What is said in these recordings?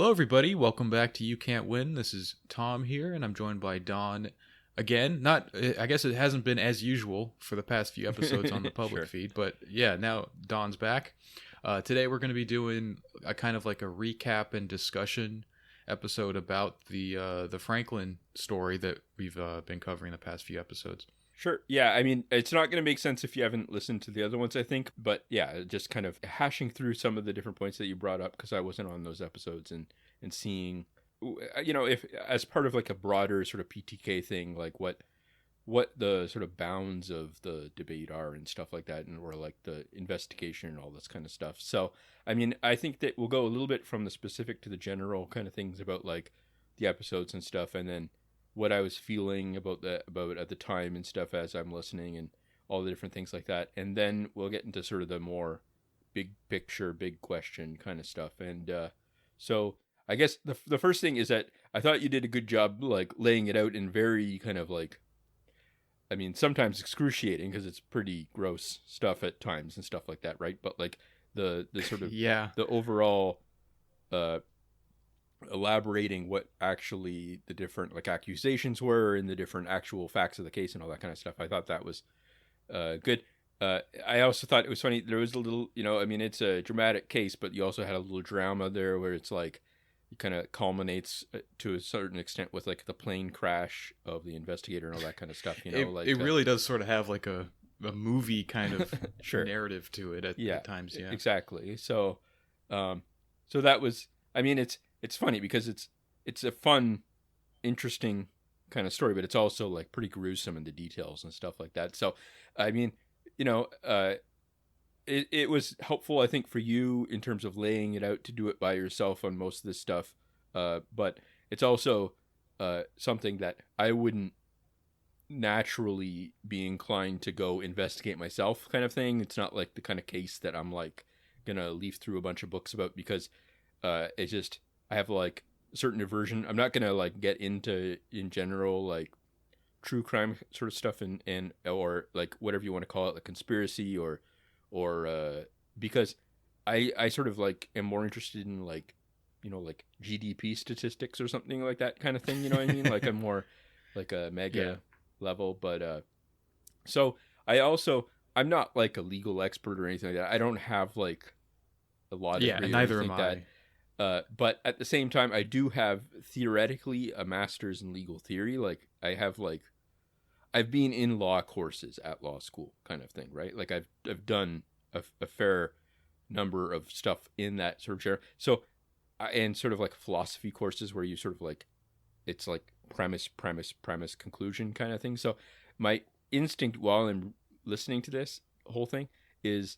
Hello, everybody. Welcome back to You Can't Win. This is Tom here, and I'm joined by Don again. I guess it hasn't been as usual for the past few episodes on the public Sure. feed, but yeah, now Don's back. Today we're going to be doing a kind of like a recap and discussion episode about the Franklin story that we've been covering the past few episodes. Sure. Yeah, I mean, it's not going to make sense if you haven't listened to the other ones, I think. But yeah, just kind of hashing through some of the different points that you brought up because I wasn't on those episodes and seeing, if as part of like a broader sort of PTK thing, like what the sort of bounds of the debate are and stuff like that, and or like the investigation and all this kind of stuff. So, I mean, I think that we'll go a little bit from the specific to the general kind of things about like the episodes and stuff, and then what I was feeling about at the time and stuff as I'm listening and all the different things like that. And then we'll get into sort of the more big picture, big question kind of stuff. And so I guess the first thing is that I thought you did a good job like laying it out in very kind of like, I mean, sometimes excruciating because it's pretty gross stuff at times and stuff like that, right? But like the sort of Yeah. the overall elaborating what actually the different like accusations were and the different actual facts of the case and all that kind of stuff. I thought that was good. I also thought it was funny. There was a little, I mean, it's a dramatic case, but you also had a little drama there where it's like it kind of culminates to a certain extent with like the plane crash of the investigator and all that kind of stuff. It really does sort of have like a movie kind of Sure. narrative to it at times. Yeah, exactly. So, so that was. I mean, it's funny because it's a fun, interesting kind of story, but it's also like pretty gruesome in the details and stuff like that. So, I mean, it was helpful, I think, for you in terms of laying it out to do it by yourself on most of this stuff. But it's also something that I wouldn't naturally be inclined to go investigate myself kind of thing. It's not like the kind of case that I'm like going to leaf through a bunch of books about because it's just, I have like a certain aversion. I'm not going to like get into in general like true crime sort of stuff and or like whatever you want to call it, like conspiracy or because I sort of like am more interested in like like GDP statistics or something like that kind of thing, you know what I mean? Like I'm more like a mega level, but so I'm not like a legal expert or anything like that. I don't have like a lot of and neither am I. But at the same time, I do have theoretically a master's in legal theory. Like I've been in law courses at law school kind of thing, right? Like I've done a fair number of stuff in that sort of chair. So, and sort of like philosophy courses where you sort of like, it's like premise, conclusion kind of thing. So my instinct while I'm listening to this whole thing is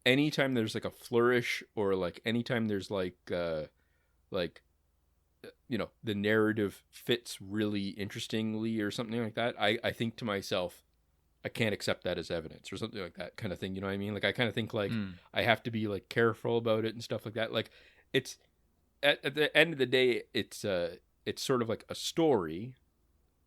anytime there's like a flourish or like anytime there's like the narrative fits really interestingly or something like that, I think to myself, I can't accept that as evidence or something like that kind of thing. You know what I mean? Like I kind of think like I have to be like careful about it and stuff like that. Like it's at the end of the day, it's sort of like a story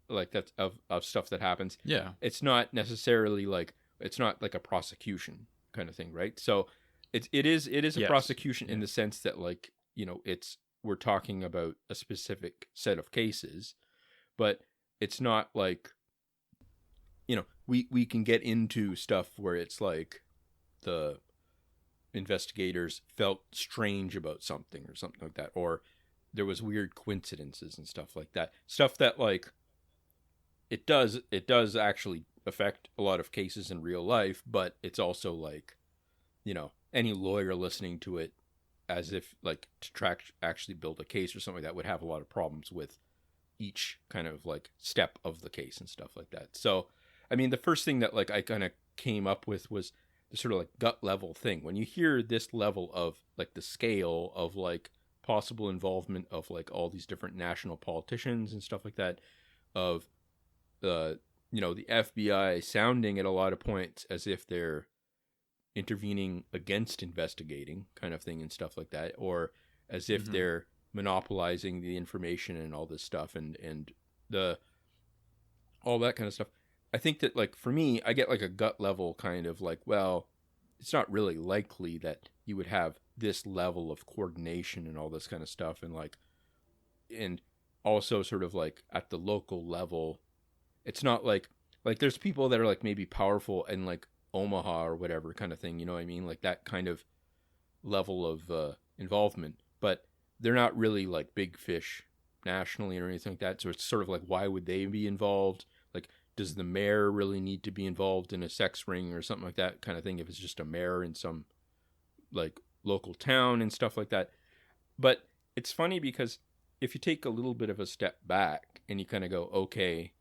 like that's of stuff that happens. Yeah. It's not necessarily like, it's not like a prosecution kind of thing, right? So it is a Yes. prosecution in the sense that like we're talking about a specific set of cases, but it's not like we can get into stuff where it's like the investigators felt strange about something or something like that, or there was weird coincidences and stuff like that, stuff that like it does actually affect a lot of cases in real life, but it's also like, any lawyer listening to it as if like to actually build a case or something like that would have a lot of problems with each kind of like step of the case and stuff like that. So, I mean, the first thing that like I kind of came up with was the sort of like gut level thing. When you hear this level of like the scale of like possible involvement of like all these different national politicians and stuff like that, of the FBI sounding at a lot of points as if they're intervening against investigating kind of thing and stuff like that, or as if they're monopolizing the information and all this stuff and the all that kind of stuff. I think that like for me, I get like a gut level kind of like, well, it's not really likely that you would have this level of coordination and all this kind of stuff, and like, and also sort of like at the local level, it's not like there's people that are like maybe powerful in like Omaha or whatever kind of thing, you know what I mean, like that kind of level of involvement, but they're not really like big fish nationally or anything like that. So it's sort of like, why would they be involved? Like, does the mayor really need to be involved in a sex ring or something like that kind of thing if it's just a mayor in some like local town and stuff like that? But it's funny because if you take a little bit of a step back and you kind of go, okay,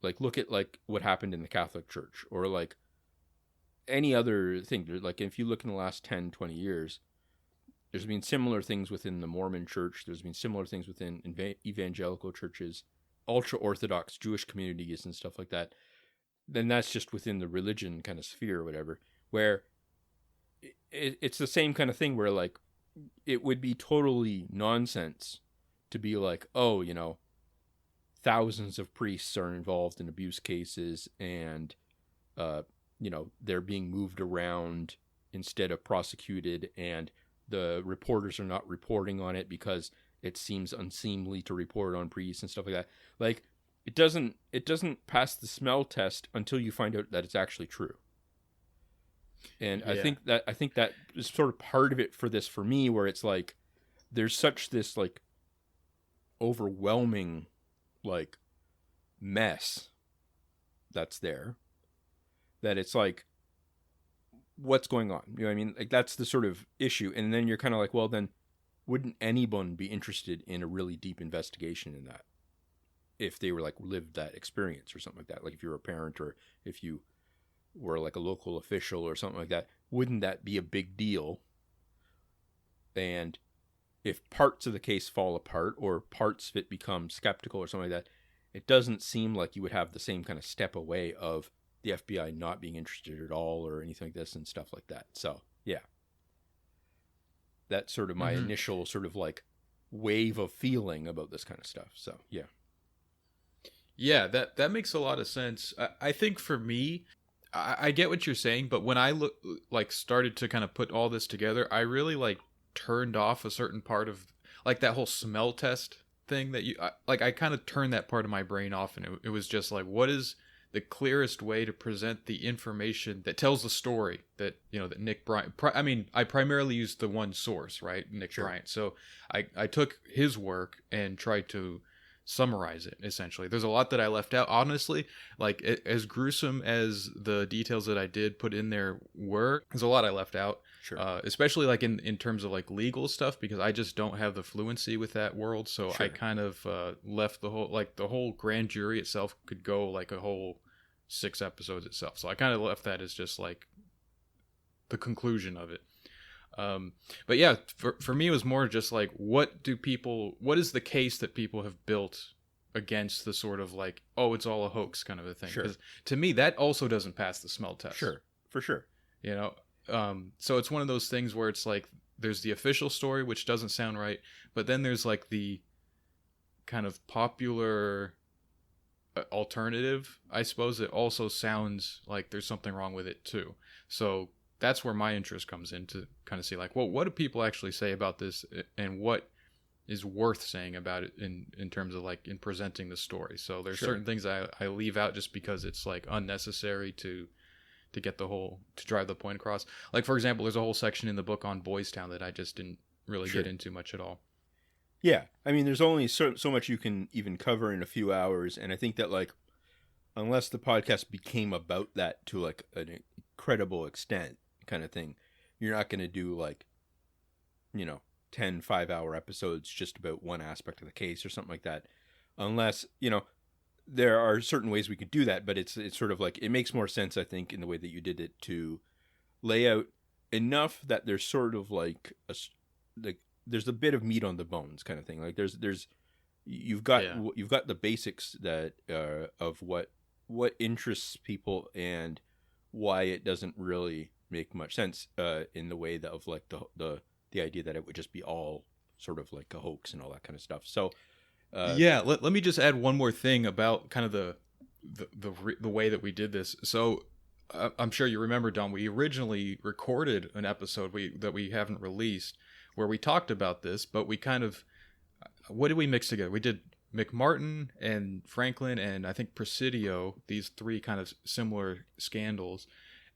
like look at like what happened in the Catholic Church or like any other thing, like if you look in the last 10, 20 years, there's been similar things within the Mormon church. There's been similar things within evangelical churches, ultra-Orthodox Jewish communities and stuff like that. Then that's just within the religion kind of sphere or whatever, where it's the same kind of thing where like it would be totally nonsense to be like, oh, you know, thousands of priests are involved in abuse cases and, you know, they're being moved around instead of prosecuted, and the reporters are not reporting on it because it seems unseemly to report on priests and stuff like that. Like, it doesn't pass the smell test until you find out that it's actually true. And yeah. I think that is sort of part of it for me, where it's like there's such this like overwhelming like mess that's there, that it's like, what's going on? You know what I mean? Like, that's the sort of issue. And then you're kind of like, well, then wouldn't anyone be interested in a really deep investigation in that if they were like lived that experience or something like that? Like if you're a parent or if you were like a local official or something like that, wouldn't that be a big deal? And if parts of the case fall apart or parts of it become skeptical or something like that, it doesn't seem like you would have the same kind of step away of the FBI not being interested at all or anything like this and stuff like that. So, yeah. That's sort of my initial sort of like wave of feeling about this kind of stuff. So, yeah. Yeah, that makes a lot of sense. I think for me, I get what you're saying, but when I started to kind of put all this together, I really like turned off a certain part of like that whole smell test thing that I kind of turned that part of my brain off, and it was just like, what is the clearest way to present the information that tells the story that, you know, that Nick Bryant, I primarily used the one source, right? Nick Bryant. So I took his work and tried to summarize it, essentially. There's a lot that I left out, honestly. Like, as gruesome as the details that I did put in there were, there's a lot I left out. Sure. Especially like in terms of like legal stuff, because I just don't have the fluency with that world. So I kind of left the whole grand jury itself could go like a whole 6 episodes itself. So I kind of left that as just like the conclusion of it. But yeah, for me, it was more just like, what is the case that people have built against the sort of like, oh, it's all a hoax kind of a thing? Because to me, that also doesn't pass the smell test. Sure, for sure. You know, so it's one of those things where it's like, there's the official story, which doesn't sound right, but then there's like the kind of popular alternative, I suppose, it also sounds like there's something wrong with it too. So that's where my interest comes in, to kind of see like, well, what do people actually say about this, and what is worth saying about it in terms of like in presenting the story. So there's certain things I leave out just because it's like unnecessary to get to drive the point across. Like, for example, there's a whole section in the book on Boys Town that I just didn't really get into much at all. Yeah, I mean, there's only so much you can even cover in a few hours, and I think that like, unless the podcast became about that to like an incredible extent kind of thing, you're not going to do like, you know, 10 5-hour episodes just about one aspect of the case or something like that, unless, you know, there are certain ways we could do that, but it's sort of like, it makes more sense, I think, in the way that you did it, to lay out enough that there's sort of like there's a bit of meat on the bones kind of thing. Like you've got the basics that of what interests people and why it doesn't really make much sense in the way that of like the idea that it would just be all sort of like a hoax and all that kind of stuff. So let me just add one more thing about kind of the way that we did this. So I'm sure you remember, Don, we originally recorded an episode that we haven't released where we talked about this, but we kind of, what did we mix together? We did McMartin and Franklin and I think Presidio, these three kind of similar scandals.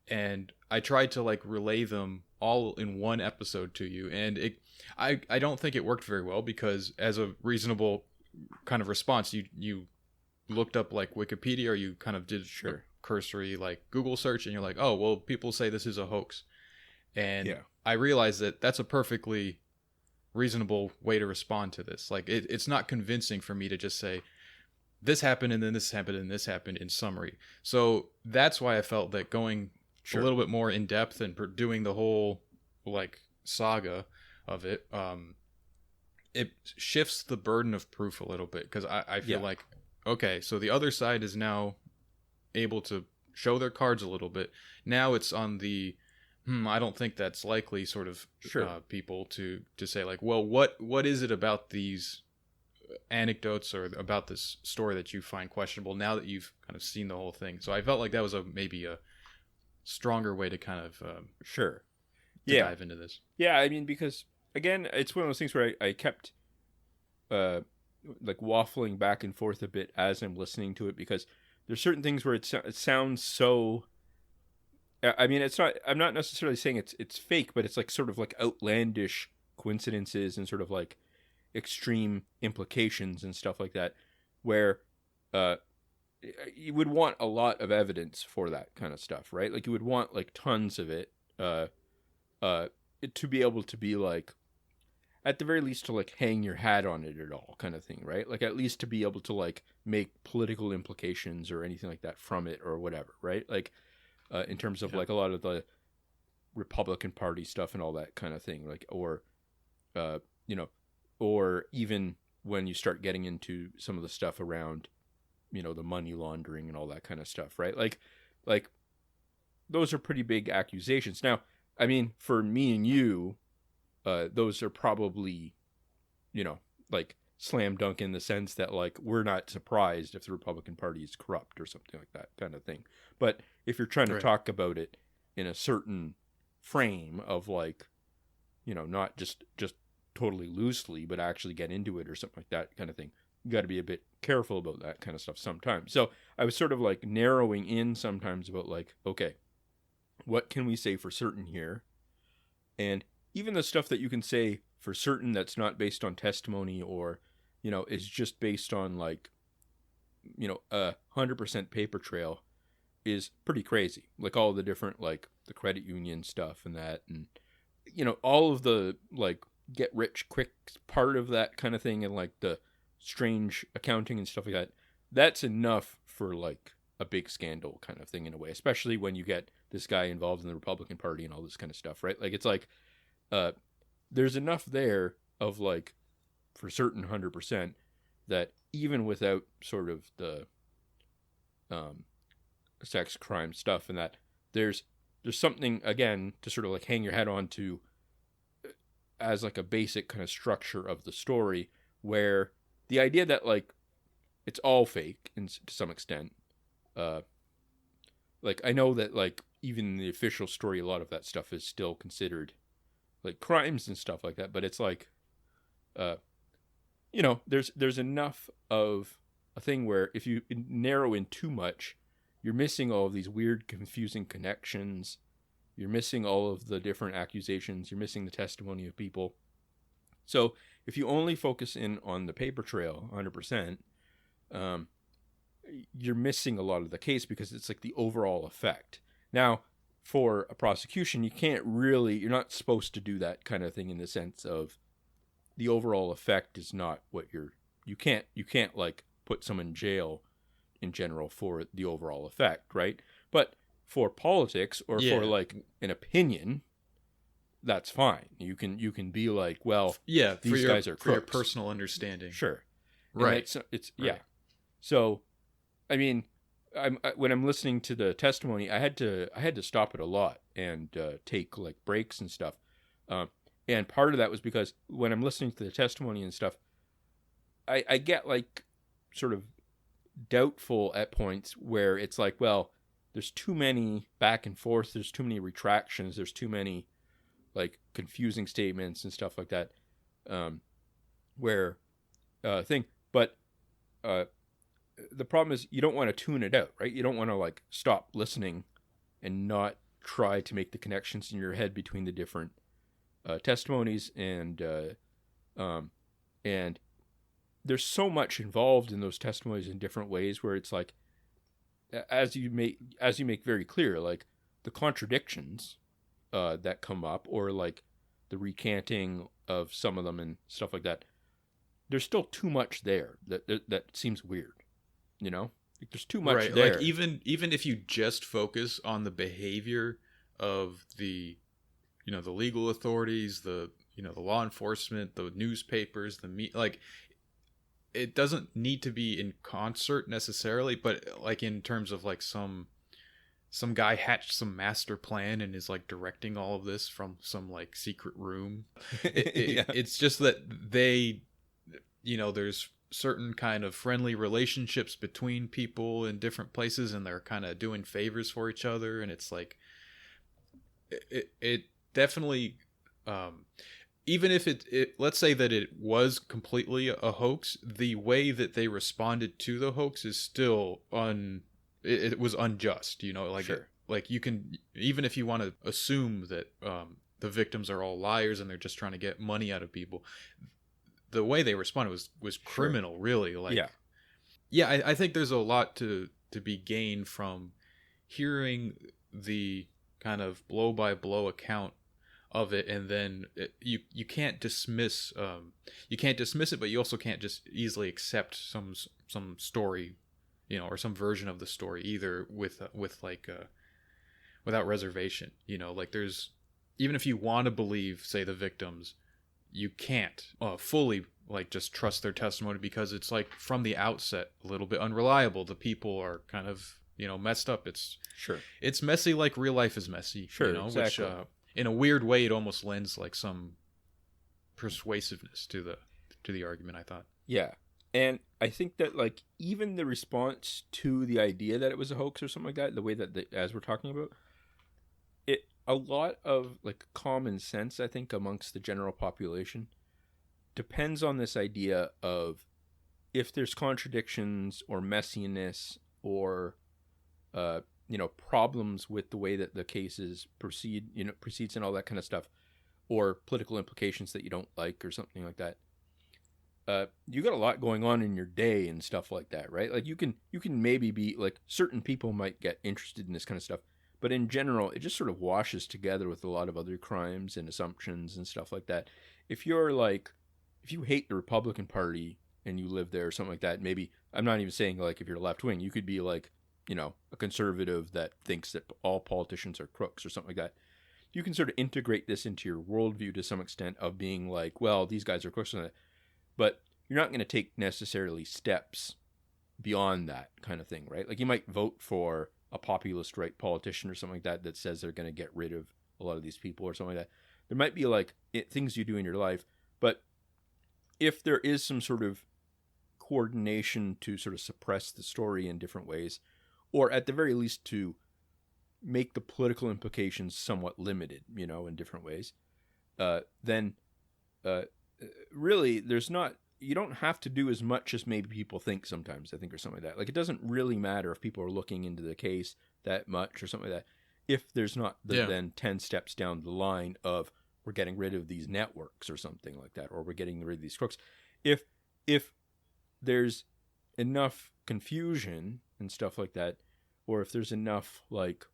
And I tried to like relay them all in one episode to you. And I don't think it worked very well because as a reasonable kind of response, you looked up like Wikipedia or you kind of did a cursory like Google search and you're like, oh, well, people say this is a hoax. And I realized that that's a perfectly reasonable way to respond to this. Like it's not convincing for me to just say this happened and then this happened and this happened in summary. So that's why I felt that going a little bit more in depth and doing the whole like saga of it, it shifts the burden of proof a little bit because I feel like, okay, so the other side is now able to show their cards a little bit. Now it's on the I don't think that's likely sort of people to say like, well, what is it about these anecdotes or about this story that you find questionable now that you've kind of seen the whole thing? So I felt like that was maybe a stronger way to kind of dive into this. Yeah, I mean, because again, it's one of those things where I kept like waffling back and forth a bit as I'm listening to it because there's certain things where it sounds so. I mean, it's not. I'm not necessarily saying it's fake, but it's like sort of like outlandish coincidences and sort of like extreme implications and stuff like that, where you would want a lot of evidence for that kind of stuff, right? Like you would want like tons of it, to be able to be like, at the very least, to like hang your hat on it at all, kind of thing, right? Like at least to be able to like make political implications or anything like that from it or whatever, right? Like. In terms of like a lot of the Republican Party stuff and all that kind of thing, like, or, or even when you start getting into some of the stuff around, the money laundering and all that kind of stuff, right? Like those are pretty big accusations. Now, I mean, for me and you, those are probably, like slam dunk in the sense that like we're not surprised if the Republican Party is corrupt or something like that kind of thing. But if you're trying to talk about it in a certain frame of like, not just totally loosely, but actually get into it or something like that kind of thing, you got to be a bit careful about that kind of stuff sometimes. So I was sort of like narrowing in sometimes about like, okay, what can we say for certain here? And even the stuff that you can say for certain that's not based on testimony or, is just based on like, 100% paper trail is pretty crazy. Like all the different, like the credit union stuff and that, and, all of the like get rich quick part of that kind of thing and like the strange accounting and stuff like that. That's enough for like a big scandal kind of thing in a way, especially when you get this guy involved in the Republican Party and all this kind of stuff, right? Like it's like, there's enough there of like for certain 100% that even without sort of the sex crime stuff and that there's something again to sort of like hang your head on to as like a basic kind of structure of the story where the idea that like it's all fake to some extent, like I know that like even in the official story a lot of that stuff is still considered like crimes and stuff like that, but it's like there's enough of a thing where if you narrow in too much, you're missing all of these weird confusing connections, you're missing all of the different accusations, you're missing the testimony of people. So if you only focus in on the paper trail 100%, you're missing a lot of the case because it's like the overall effect. Now for a prosecution, you're not supposed to do that kind of thing in the sense of the overall effect is not what you can't like put someone in jail in general for the overall effect, right? But for politics or for like an opinion, that's fine. You can be like, well, these guys are crooks. For your personal understanding. Sure. Right. It's yeah. So, I mean, when I'm listening to the testimony, I had to stop it a lot and take like breaks and stuff. And part of that was because when I'm listening to the testimony and stuff, I get like sort of doubtful at points where it's like, well, there's too many back and forth. There's too many retractions. There's too many like confusing statements and stuff like that. Where thing, but the problem is you don't want to tune it out, right? You don't want to like stop listening and not try to make the connections in your head between the different testimonies and there's so much involved in those testimonies in different ways where it's like as you make very clear, like the contradictions that come up or like the recanting of some of them and stuff like that, there's still too much there that seems weird, you know? Like there's too much right. there. Like even if you just focus on the behavior of the the legal authorities, the the law enforcement, the newspapers, like it doesn't need to be in concert necessarily, but like in terms of like some guy hatched some master plan and is like directing all of this from some like secret room. Yeah. It's just that they, there's certain kind of friendly relationships between people in different places and they're kind of doing favors for each other. And it's like, it definitely, even if it let's say that it was completely a hoax, the way that they responded to the hoax is still it was unjust, like Sure. like you can, even if you want to assume that the victims are all liars and they're just trying to get money out of people, the way they responded was criminal. Sure. Really. Like I think there's a lot to be gained from hearing the kind of blow by blow account of it, and then you can't dismiss it, but you also can't just easily accept some story, or some version of the story either with like without reservation. Like there's, even if you want to believe, say, the victims, you can't fully like just trust their testimony because it's like from the outset a little bit unreliable. The people are kind of messed up. It's messy, like real life is messy. Exactly. Which in a weird way it almost lends like some persuasiveness to the argument, I thought. Yeah. And I think that like even the response to the idea that it was a hoax or something like that, the way that as we're talking about it, a lot of like common sense, I think, amongst the general population depends on this idea of if there's contradictions or messiness or problems with the way that the cases proceeds and all that kind of stuff, or political implications that you don't like or something like that. You got a lot going on in your day and stuff like that, right? Like you can maybe be like, certain people might get interested in this kind of stuff, but in general, it just sort of washes together with a lot of other crimes and assumptions and stuff like that. If you hate the Republican Party and you live there or something like that, maybe, I'm not even saying like if you're left wing, you could be like, a conservative that thinks that all politicians are crooks or something like that. You can sort of integrate this into your worldview to some extent of being like, well, these guys are crooks, but you're not going to take necessarily steps beyond that kind of thing, right? Like you might vote for a populist right politician or something like that says they're going to get rid of a lot of these people or something like that. There might be like things you do in your life, but if there is some sort of coordination to sort of suppress the story in different ways, or at the very least to make the political implications somewhat limited, in different ways, then really you don't have to do as much as maybe people think sometimes, I think, or something like that. Like it doesn't really matter if people are looking into the case that much or something like that, if there's not then 10 steps down the line of we're getting rid of these networks or something like that, or we're getting rid of these crooks. If there's enough confusion and stuff like that, or if there's enough like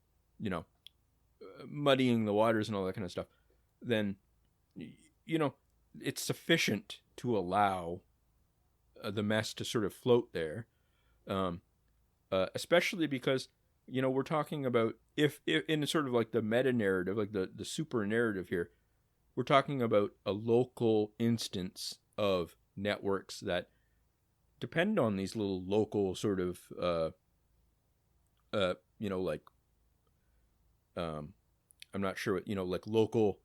muddying the waters and all that kind of stuff, then it's sufficient to allow the mess to sort of float there, especially because we're talking about if in sort of like the meta narrative, like the super narrative here, we're talking about a local instance of networks that depend on these little local sort of like I'm not sure what, like local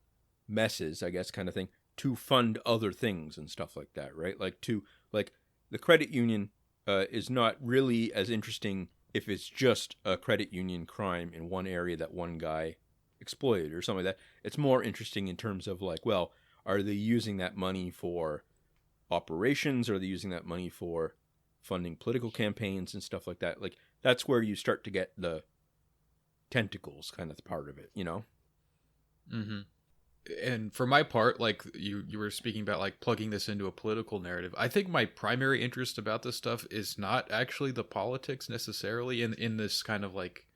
messes, I guess, kind of thing, to fund other things and stuff like that, right? Like the credit union is not really as interesting if it's just a credit union crime in one area that one guy exploited or something like that. It's more interesting in terms of like, well, are they using that money for operations? Or are they using that money for funding political campaigns and stuff like that? Like, that's where you start to get the tentacles kind of part of it, you know? Mm-hmm. And for my part, like you were speaking about like plugging this into a political narrative. I think my primary interest about this stuff is not actually the politics necessarily in this kind of like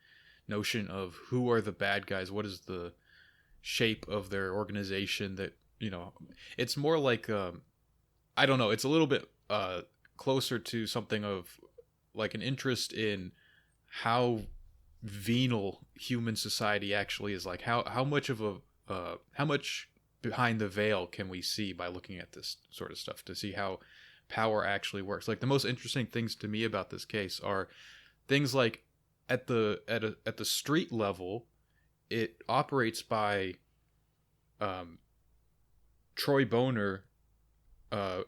notion of who are the bad guys, what is the shape of their organization that, you know, it's more like I don't know, it's a little bit closer to something of like an interest in how venal human society actually is, like how much of a how much behind the veil can we see by looking at this sort of stuff to see how power actually works. Like the most interesting things to me about this case are things like at the street level, it operates by Troy Boner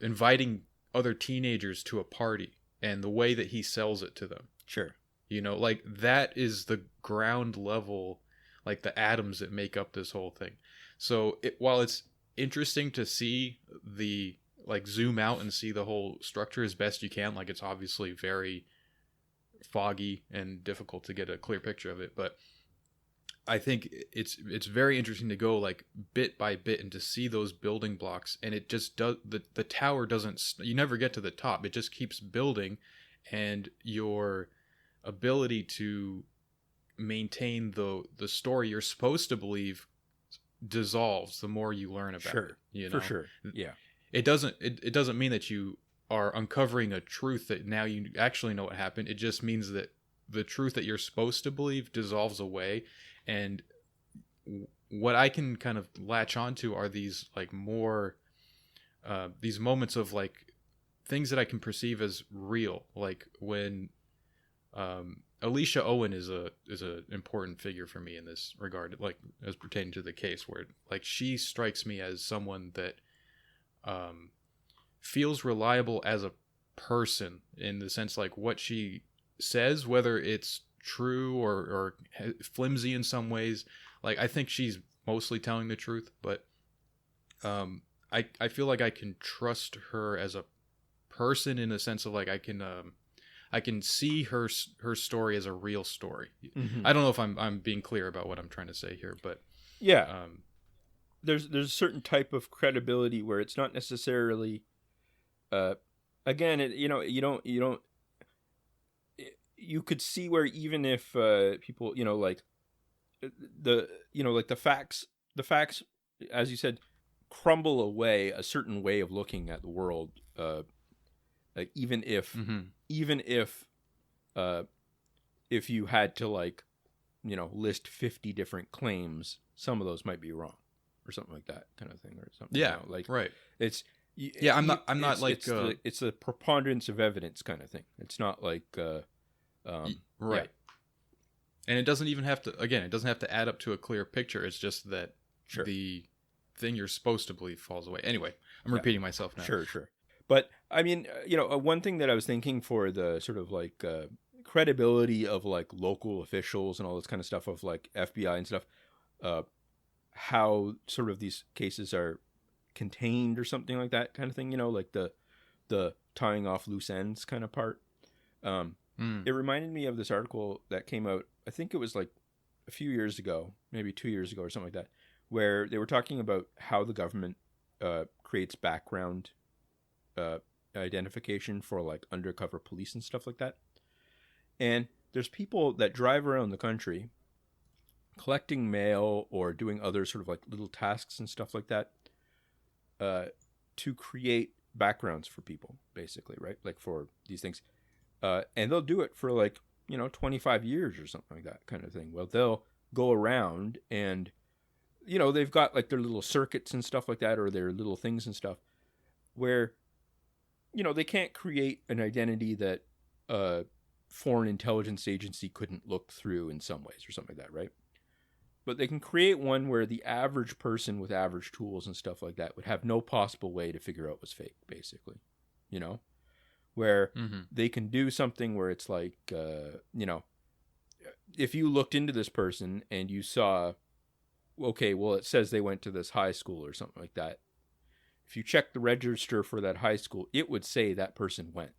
inviting other teenagers to a party and the way that he sells it to them. Sure. You know, like that is the ground level, like the atoms that make up this whole thing. So while it's interesting to see the, like zoom out and see the whole structure as best you can, like it's obviously very foggy and difficult to get a clear picture of it, but I think it's very interesting to go like bit by bit and to see those building blocks, and it just does, the tower doesn't, you never get to the top, it just keeps building, and your ability to maintain the story you're supposed to believe dissolves the more you learn about it, you know? For sure. Yeah. It doesn't mean that you are uncovering a truth that now you actually know what happened. It just means that the truth that you're supposed to believe dissolves away. And what I can kind of latch onto are these like more these moments of like things that I can perceive as real, like when Alicia Owen is a important figure for me in this regard, like as pertaining to the case, where like she strikes me as someone that feels reliable as a person, in the sense like what she says, whether it's true or flimsy in some ways. Like I think she's mostly telling the truth, but I feel like I can trust her as a person, in the sense of like I can see her story as a real story. Mm-hmm. I don't know if I'm being clear about what I'm trying to say here, but yeah, there's a certain type of credibility where it's not necessarily again, you could see where even if people, like the facts as you said crumble away a certain way of looking at the world, like even if if you had to like list 50 different claims, some of those might be wrong or something like that kind of thing, or something. Yeah, like right. It's I'm not like it's a preponderance of evidence kind of thing. It's not like right. Yeah. And it doesn't even have to, again, it doesn't have to add up to a clear picture. It's just that the thing you're supposed to believe falls away. Anyway, I'm repeating myself now. Sure. But I mean, one thing that I was thinking for the sort of like credibility of like local officials and all this kind of stuff, of like FBI and stuff, how sort of these cases are contained or something like that kind of thing, like the tying off loose ends kind of part. It reminded me of this article that came out, I think it was like a few years ago, maybe 2 years ago or something like that, where they were talking about how the government creates background identification for like undercover police and stuff like that. And there's people that drive around the country collecting mail or doing other sort of like little tasks and stuff like that to create backgrounds for people, basically, right? Like for these things. And they'll do it for like, 25 years or something like that kind of thing. Well, they'll go around and, they've got like their little circuits and stuff like that, or their little things and stuff where, they can't create an identity that a foreign intelligence agency couldn't look through in some ways or something like that, right? But they can create one where the average person with average tools and stuff like that would have no possible way to figure out was fake, basically, where Mm-hmm. they can do something where it's like, if you looked into this person and you saw, okay, well, it says they went to this high school or something like that. If you check the register for that high school, it would say that person went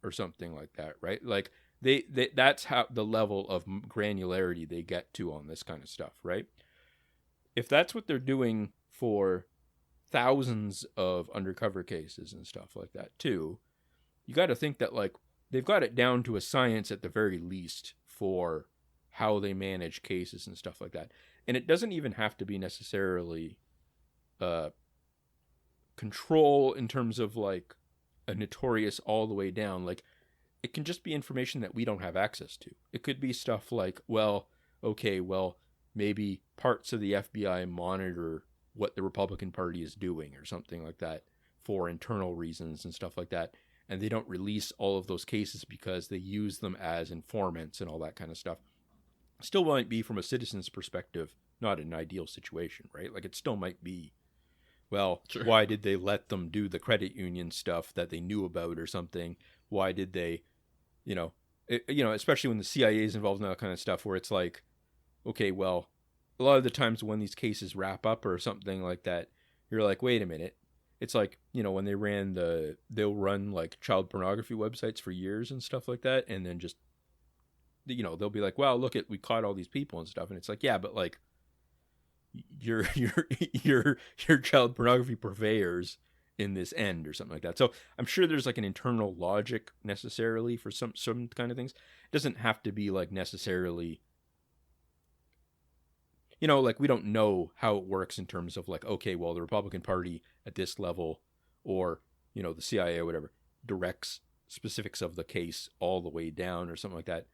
or something like that, right? Like they that's how the level of granularity they get to on this kind of stuff, right? If that's what they're doing for thousands of undercover cases and stuff like that too, you got to think that like they've got it down to a science at the very least for how they manage cases and stuff like that. And it doesn't even have to be necessarily control in terms of like a notorious all the way down. Like it can just be information that we don't have access to. It could be stuff like, well, okay, well, maybe parts of the FBI monitor what the Republican Party is doing or something like that for internal reasons and stuff like that. And they don't release all of those cases because they use them as informants and all that kind of stuff. Still might be, from a citizen's perspective, not an ideal situation, right? Like it still might be, well, Sure. Why did they let them do the credit union stuff that they knew about or something? Why did they, especially when the CIA is involved in that kind of stuff where it's like, okay, well, a lot of the times when these cases wrap up or something like that, you're like, wait a minute. It's like, when they'll run like child pornography websites for years and stuff like that. And then just, they'll be like, wow, look we caught all these people and stuff. And it's like, yeah, but like your child pornography purveyors in this end or something like that. So I'm sure there's like an internal logic necessarily for some kind of things. It doesn't have to be like necessarily, like we don't know how it works in terms of like, okay, well, the Republican Party at this level or, the CIA or whatever directs specifics of the case all the way down or something like that.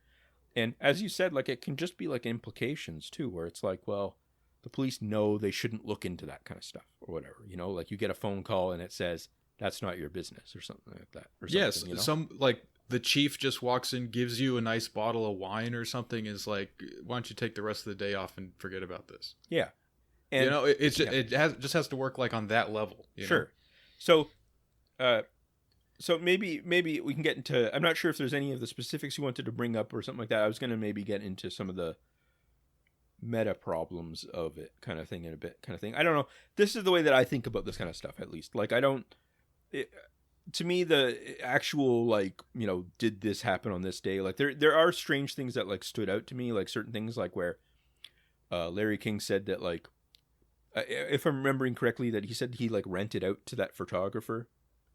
And as you said, like it can just be like implications too, where it's like, well, the police know they shouldn't look into that kind of stuff or whatever, like you get a phone call and it says, that's not your business or something like that. Or something, Yes, some like the chief just walks in, gives you a nice bottle of wine or something, is like, why don't you take the rest of the day off and forget about this? Yeah. And it has to work like on that level. Sure. So maybe we can get into, I'm not sure if there's any of the specifics you wanted to bring up or something like that. I was going to maybe get into some of the meta problems of it kind of thing in a bit kind of thing. I don't know. This is the way that I think about this kind of stuff, at least. Like to me, the actual, like, did this happen on this day? Like there are strange things that like stood out to me, like certain things like where Larry King said that, like, if I'm remembering correctly, that he said he like rented out to that photographer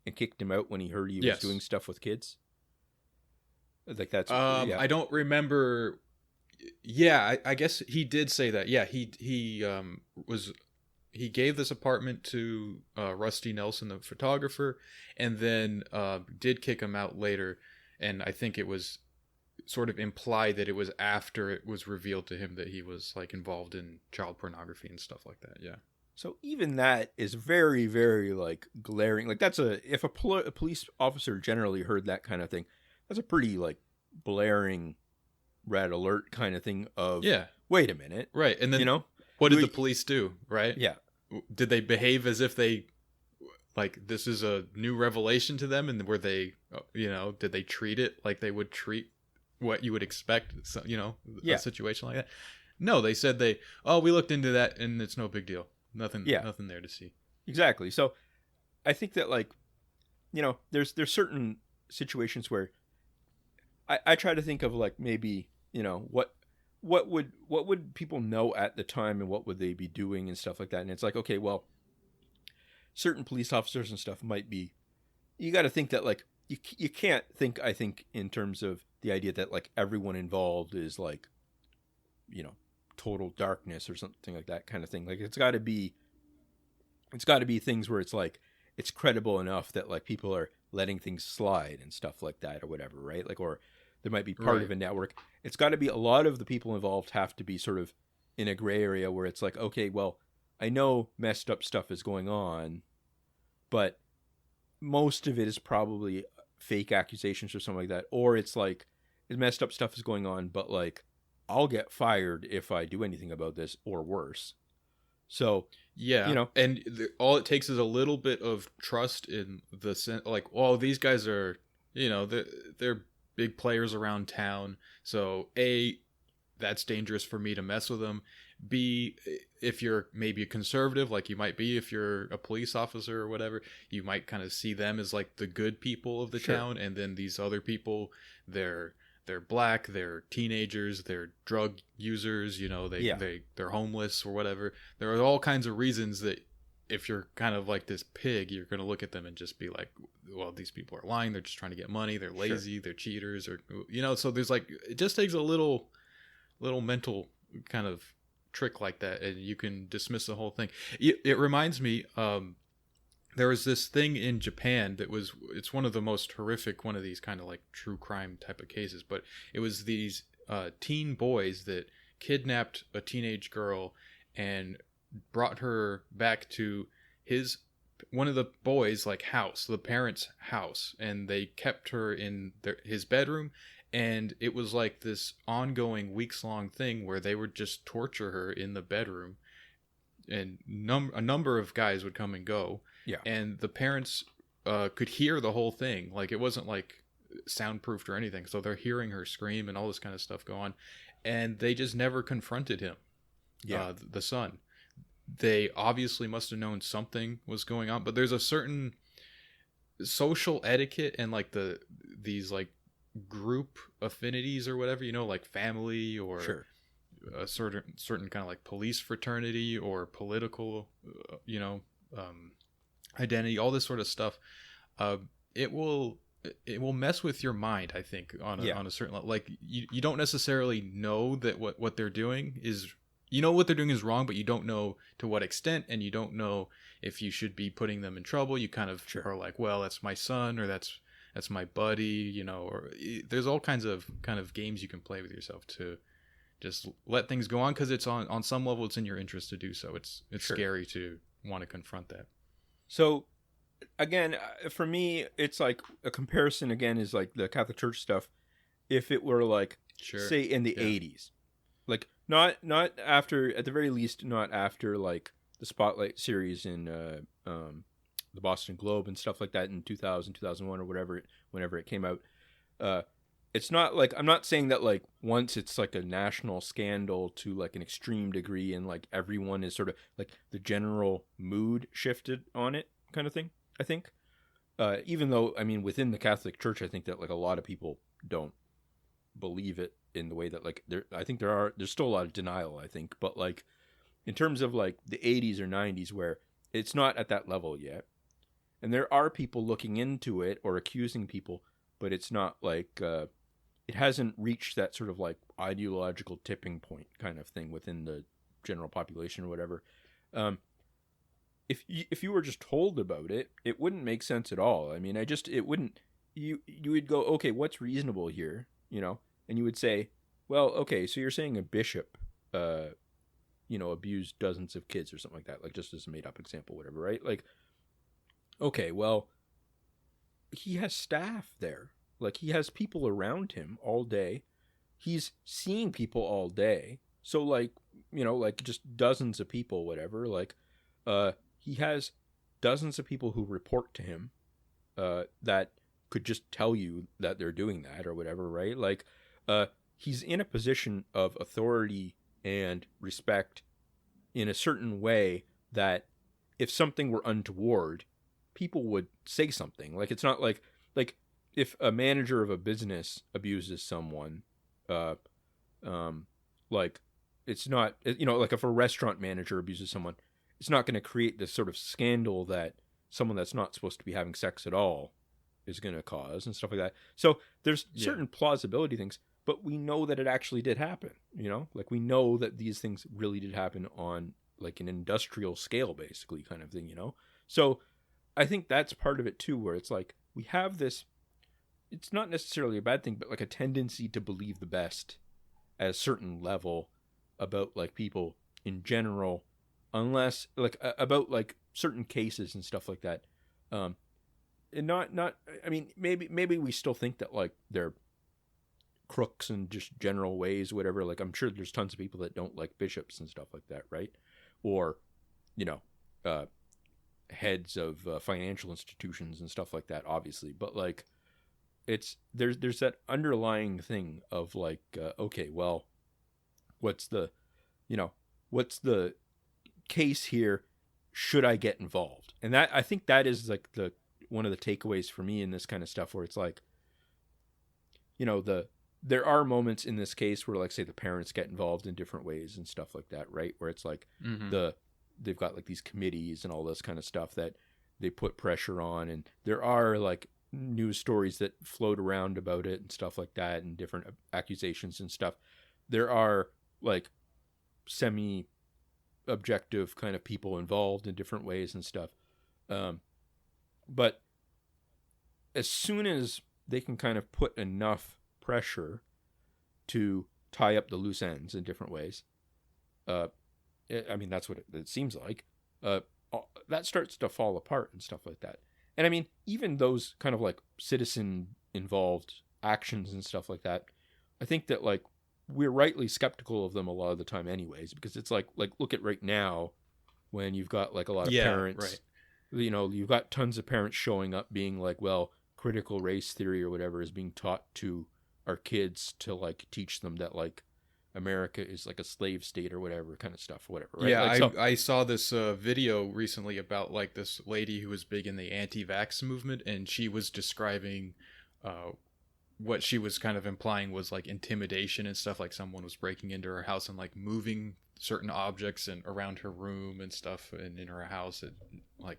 and kicked him out when he heard he was doing stuff with kids. Like that's yeah. I don't remember. Yeah, I guess he did say that. Yeah, he gave this apartment to Rusty Nelson, the photographer, and then did kick him out later. And I think it was sort of implied that it was after it was revealed to him that he was like involved in child pornography and stuff like that. Yeah. So even that is very, very like glaring. Like that's if a police officer generally heard that kind of thing, that's a pretty like blaring red alert kind of thing of, yeah, wait a minute. Right. And then, what did the police do? Right. Yeah. Did they behave as if they, like, this is a new revelation to them? And were they, did they treat it like they would treat what you would expect, a situation like that? No, they said we looked into that and it's no big deal. Nothing there to see. Exactly. So I think that, like, there's certain situations where I try to think of, like, maybe, what would people know at the time and what would they be doing and stuff like that. And it's like, okay, well, certain police officers and stuff might be, you got to think that, like, you can't think, I think, in terms of the idea that, like, everyone involved is, like, total darkness or something like that kind of thing. Like it's got to be things where it's like it's credible enough that like people are letting things slide and stuff like that or whatever, right? Like, or there might be part of a network. It's got to be, a lot of the people involved have to be sort of in a gray area where it's like, okay, well, I know messed up stuff is going on, but most of it is probably fake accusations or something like that, or it's like messed up stuff is going on, but like I'll get fired if I do anything about this, or worse. So yeah, and all it takes is a little bit of trust in the sense, like, these guys are they're big players around town. So A, that's dangerous for me to mess with them. B, if you're maybe a conservative, like you might be if you're a police officer or whatever, you might kind of see them as like the good people of the Sure. town, and then these other people, they're black, they're teenagers, they're drug users, Yeah. they're homeless or whatever. There are all kinds of reasons that if you're kind of like this pig, you're going to look at them and just be like, well, these people are lying, they're just trying to get money, they're lazy, they're cheaters, or so there's like, it just takes a little mental kind of trick like that, and you can dismiss the whole thing. It reminds me, there was this thing in Japan it's one of the most horrific, one of these kind of like true crime type of cases, but it was these teen boys that kidnapped a teenage girl and brought her back to one of the boys' like house, the parents' house, and they kept her in his bedroom. And it was like this ongoing weeks-long thing where they would just torture her in the bedroom, and a number of guys would come and go. Yeah. And the parents could hear the whole thing. Like, it wasn't like soundproofed or anything. So they're hearing her scream and all this kind of stuff go on. And they just never confronted him, the son. They obviously must have known something was going on. But there's a certain social etiquette and like these like group affinities or whatever, like family or Sure. a certain kind of like police fraternity or political identity, all this sort of stuff. It will mess with your mind, I think, on a certain level. Like, you don't necessarily know that what they're doing is, what they're doing is wrong, but you don't know to what extent, and you don't know if you should be putting them in trouble. You kind of are like, well, that's my son, or that's my buddy, or there's all kinds of games you can play with yourself to just let things go on, because it's on some level it's in your interest to do so. It's scary to want to confront that. So again, for me, it's like a comparison again is like the Catholic Church stuff. If it were like, say in the 80s, like not after, at the very least, not after like the Spotlight series in the Boston Globe and stuff like that in 2000, 2001 or whatever, whenever it came out. It's not like, I'm not saying that like once it's like a national scandal to like an extreme degree and like everyone is sort of like the general mood shifted on it kind of thing, I think. Even though, I mean, within the Catholic Church, I think that like a lot of people don't believe it in the way that like there's still a lot of denial, I think. But like in terms of like the 80s or 90s where it's not at that level yet, and there are people looking into it or accusing people, but it's not like it hasn't reached that sort of like ideological tipping point kind of thing within the general population or whatever. If you were just told about it, it wouldn't make sense at all. I mean, it wouldn't. You would go, okay, what's reasonable here, And you would say, well, okay, so you're saying a bishop, abused dozens of kids or something like that, like just as a made up example, whatever, right? Like, okay, well, he has staff there. Like, he has people around him all day. He's seeing people all day. So, like, like just dozens of people, whatever. Like, he has dozens of people who report to him that could just tell you that they're doing that or whatever, right? Like, he's in a position of authority and respect in a certain way that if something were untoward, people would say something. Like, it's not like if a manager of a business abuses someone, like, it's not, like if a restaurant manager abuses someone, it's not going to create this sort of scandal that someone that's not supposed to be having sex at all is going to cause and stuff like that. So there's certain plausibility things, but we know that it actually did happen, like we know that these things really did happen on like an industrial scale, basically, kind of thing, So I think that's part of it too, where it's like we have this, it's not necessarily a bad thing, but like a tendency to believe the best at a certain level about like people in general, unless like about like certain cases and stuff like that. And not I mean, maybe we still think that like they're crooks in just general ways, whatever. Like, I'm sure there's tons of people that don't like bishops and stuff like that, right? Or heads of financial institutions and stuff like that, obviously. But like there's that underlying thing of like, okay, well, what's the, what's the case here? Should I get involved? And that, I think that is like one of the takeaways for me in this kind of stuff, where it's like, there are moments in this case where, like, say, the parents get involved in different ways and stuff like that, right? Where it's like they've got like these committees and all this kind of stuff that they put pressure on, and there are like news stories that float around about it and stuff like that, and different accusations and stuff. There are like semi-objective kind of people involved in different ways and stuff. But as soon as they can kind of put enough pressure to tie up the loose ends in different ways, I mean, that's what it seems like, that starts to fall apart and stuff like that. And I mean, even those kind of like citizen involved actions and stuff like that, I think that like we're rightly skeptical of them a lot of the time anyways, because it's like look at right now when you've got like a lot of parents, right. You've got tons of parents showing up being like, well, critical race theory or whatever is being taught to our kids to like teach them that like America is like a slave state or whatever kind of stuff, whatever. Right? Yeah, like, I saw this video recently about like this lady who was big in the anti-vax movement, and she was describing what she was kind of implying was like intimidation and stuff, like someone was breaking into her house and like moving certain objects and around her room and stuff and in her house, and like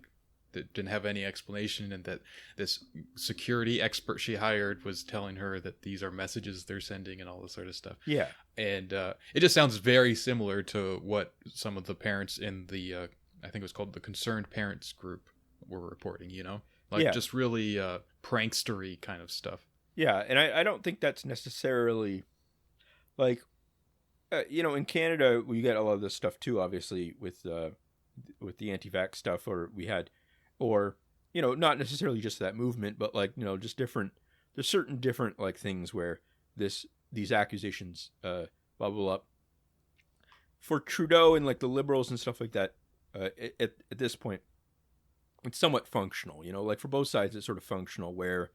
that didn't have any explanation, and that this security expert she hired was telling her that these are messages they're sending and all this sort of stuff. Yeah. And it just sounds very similar to what some of the parents in the I think it was called the Concerned Parents group were reporting, just really prankstery kind of stuff. Yeah, and I don't think that's necessarily like in Canada we get a lot of this stuff too, obviously with the anti-vax stuff, or not necessarily just that movement, but like just different, there's certain different like things where these accusations bubble up for Trudeau and like the Liberals and stuff like that. At this point it's somewhat functional, like for both sides it's sort of functional, where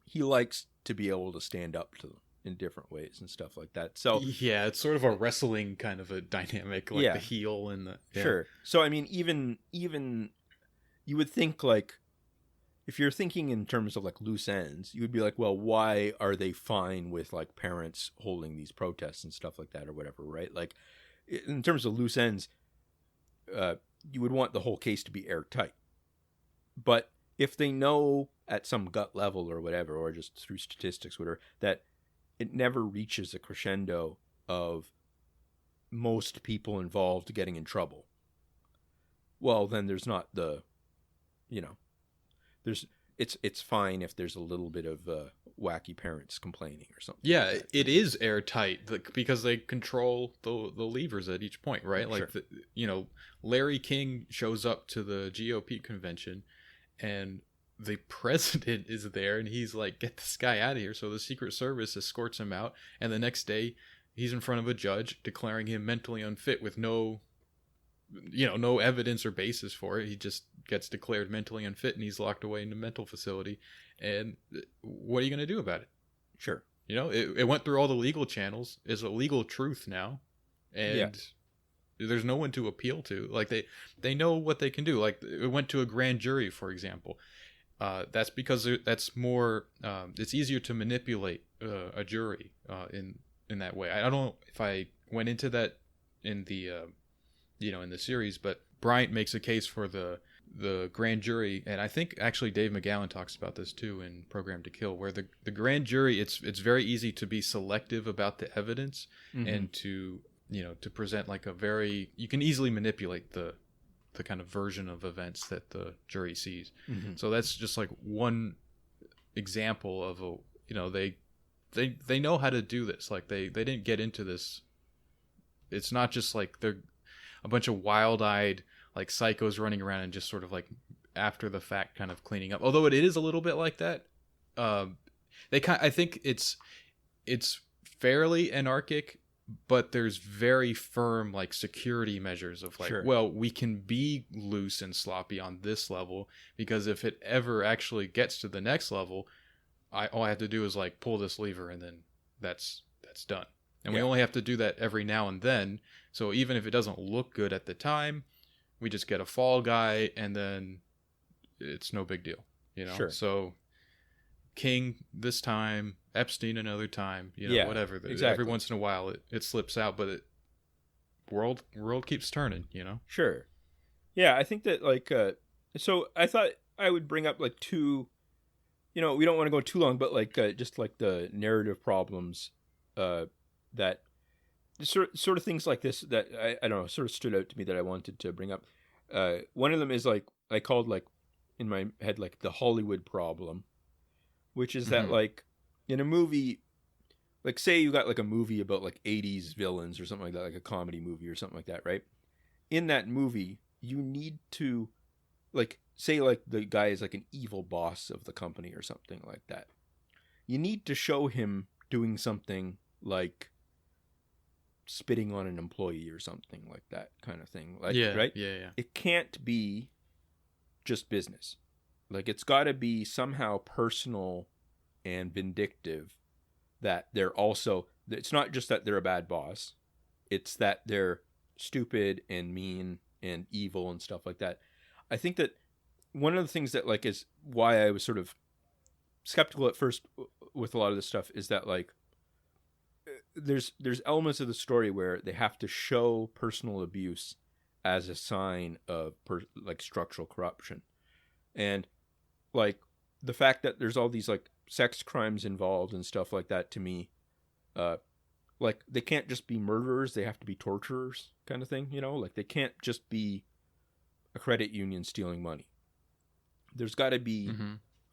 he likes to be able to stand up to them in different ways and stuff like that. So yeah, it's sort of a wrestling kind of a dynamic, like the heel and the sure. So I mean, even you would think, like, if you're thinking in terms of like loose ends, you would be like, well, why are they fine with like parents holding these protests and stuff like that or whatever, right? Like in terms of loose ends, you would want the whole case to be airtight. But if they know at some gut level or whatever, or just through statistics, whatever, that it never reaches a crescendo of most people involved getting in trouble, well, then there's not the, it's fine if there's a little bit of wacky parents complaining or something. Yeah, like it is airtight because they control the levers at each point, right? Like, sure. Larry King shows up to the GOP convention and the president is there and he's like, get this guy out of here. So the Secret Service escorts him out, and the next day he's in front of a judge declaring him mentally unfit with no evidence or basis for it. He just gets declared mentally unfit and he's locked away in a mental facility. And what are you going to do about it? Sure. It went through all the legal channels. It's a legal truth now. And there's no one to appeal to. Like they know what they can do. Like it went to a grand jury, for example. That's because that's more, it's easier to manipulate a jury in that way. I don't know if I went into that in the in the series, but Bryant makes a case for the grand jury, and I think actually Dave McGowan talks about this too in Program to Kill, where the grand jury, it's very easy to be selective about the evidence, mm-hmm. and to present like you can easily manipulate the kind of version of events that the jury sees. Mm-hmm. So that's just like one example of they know how to do this. Like they didn't get into this. It's not just like they're a bunch of wild-eyed like psychos running around and just sort of like after the fact kind of cleaning up. Although it is a little bit like that. I think it's fairly anarchic, but there's very firm like security measures of like, sure. Well, we can be loose and sloppy on this level because if it ever actually gets to the next level, all I have to do is like pull this lever, and then that's done. And we Yeah. only have to do that every now and then. So even if it doesn't look good at the time, we just get a fall guy, and then it's no big deal, you know. Sure. So King this time, Epstein another time, you know, Yeah, whatever. exactly. Every once in a while it slips out, but world keeps turning, you know. Sure. Yeah, I think that like so I thought I would bring up like two, you know, we don't want to go too long, but like just like the narrative problems that sort of things like this that I don't know, sort of stood out to me that I wanted to bring up. One of them is like I called like in my head like the Hollywood problem, which is that like in a movie, like say you got like a movie about like 80s villains or something like that, like a comedy movie or something like that, right? In that movie, you need to like say like the guy is like an evil boss of the company or something like that. You need to show him doing something like spitting on an employee or something like that kind of thing. Like, Yeah, right? yeah. It can't be just business. Like it's got to be somehow personal and vindictive, that they're also, it's not just that they're a bad boss, it's that they're stupid and mean and evil and stuff like that. I think that one of the things that like is why I was sort of skeptical at first with a lot of this stuff is that like there's elements of the story where they have to show personal abuse as a sign of like structural corruption. And like the fact that there's all these like sex crimes involved and stuff like that, to me, like they can't just be murderers, they have to be torturers kind of thing, you know? Like they can't just be a credit union stealing money. There's got to be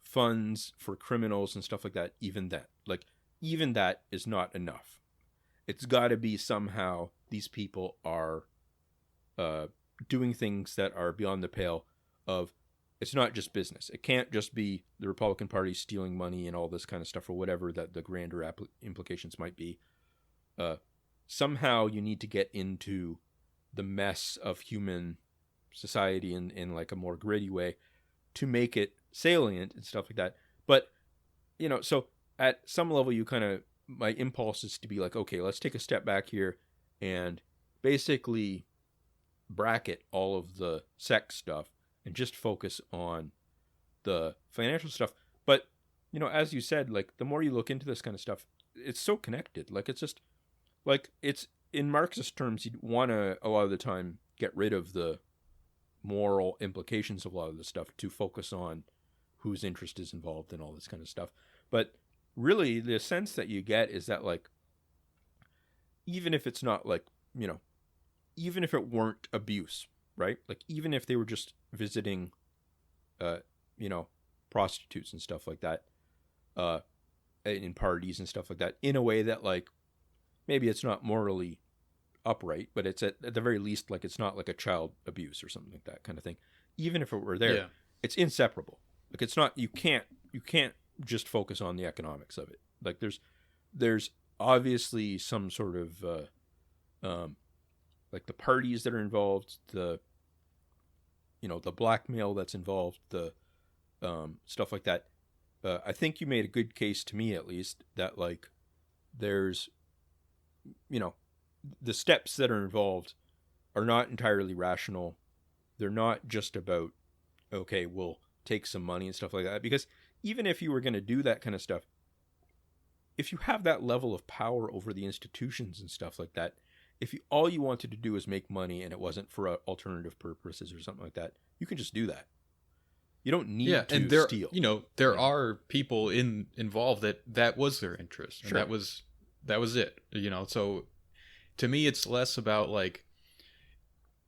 funds for criminals and stuff like that. Even that is not enough. It's got to be somehow these people are doing things that are beyond the pale of, it's not just business. It can't just be the Republican Party stealing money and all this kind of stuff or whatever that the grander implications might be. Somehow you need to get into the mess of human society in like a more gritty way to make it salient and stuff like that. But, you know, so at some level you kind of, my impulse is to be like, okay, let's take a step back here and basically bracket all of the sex stuff and just focus on the financial stuff. But, you know, as you said, like the more you look into this kind of stuff, it's so connected. Like it's just like, it's in Marxist terms, you'd want to a lot of the time get rid of the moral implications of a lot of this stuff to focus on whose interest is involved and all this kind of stuff. But really the sense that you get is that like, even if it's not like, you know, even if it weren't abuse, right? Like even if they were just visiting, you know, prostitutes and stuff like that, in parties and stuff like that, in a way that like, maybe it's not morally upright, but it's at the very least, like it's not like a child abuse or something like that kind of thing. Even if it were there, it's inseparable. Like it's not, you can't just focus on the economics of it. Like there's obviously some sort of, like the parties that are involved, the, you know, the blackmail that's involved, the stuff like that. I think you made a good case, to me at least, that like there's, you know, the steps that are involved are not entirely rational. They're not just about, okay, we'll take some money and stuff like that. Because even if you were going to do that kind of stuff, if you have that level of power over the institutions and stuff like that, if you, all you wanted to do is make money and it wasn't for alternative purposes or something like that, you can just do that. You don't need to and there, steal. You know, there are people involved that was their interest. Sure. And that was it. You know, so to me, it's less about like,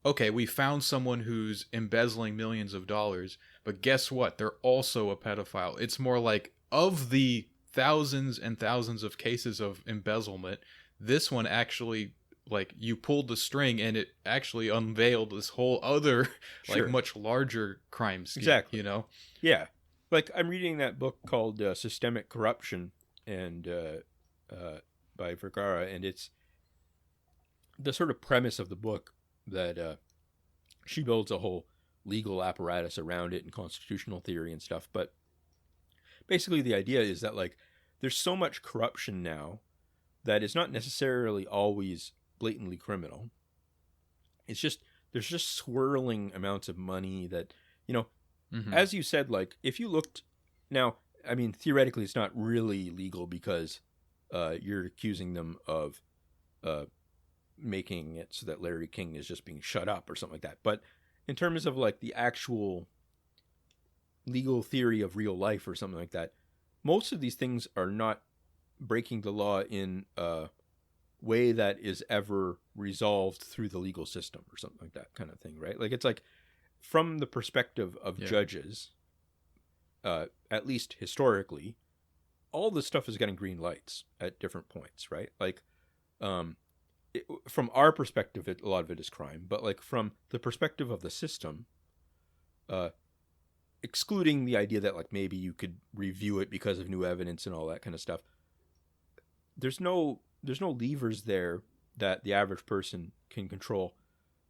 okay, we found someone who's embezzling millions of dollars, but guess what? They're also a pedophile. It's more like, of the thousands and thousands of cases of embezzlement, this one actually, like, you pulled the string and it actually unveiled this whole other, Sure. like, much larger crime scheme. Exactly. You know? Yeah. Like, I'm reading that book called Systemic Corruption and by Vergara, and it's the sort of premise of the book that she builds a whole legal apparatus around it and constitutional theory and stuff. But basically the idea is that like there's so much corruption now that is not necessarily always blatantly criminal. It's just there's just swirling amounts of money that, you know, as you said, like if you looked now, I mean, theoretically it's not really legal because you're accusing them of making it so that Larry King is just being shut up or something like that. But in terms of like the actual legal theory of real life or something like that, most of these things are not breaking the law in a way that is ever resolved through the legal system or something like that kind of thing, right? Like it's like from the perspective of judges, at least historically, all this stuff is getting green lights at different points, right? Like from our perspective, a lot of it is crime, but like from the perspective of the system, excluding the idea that like maybe you could review it because of new evidence and all that kind of stuff, there's no levers there that the average person can control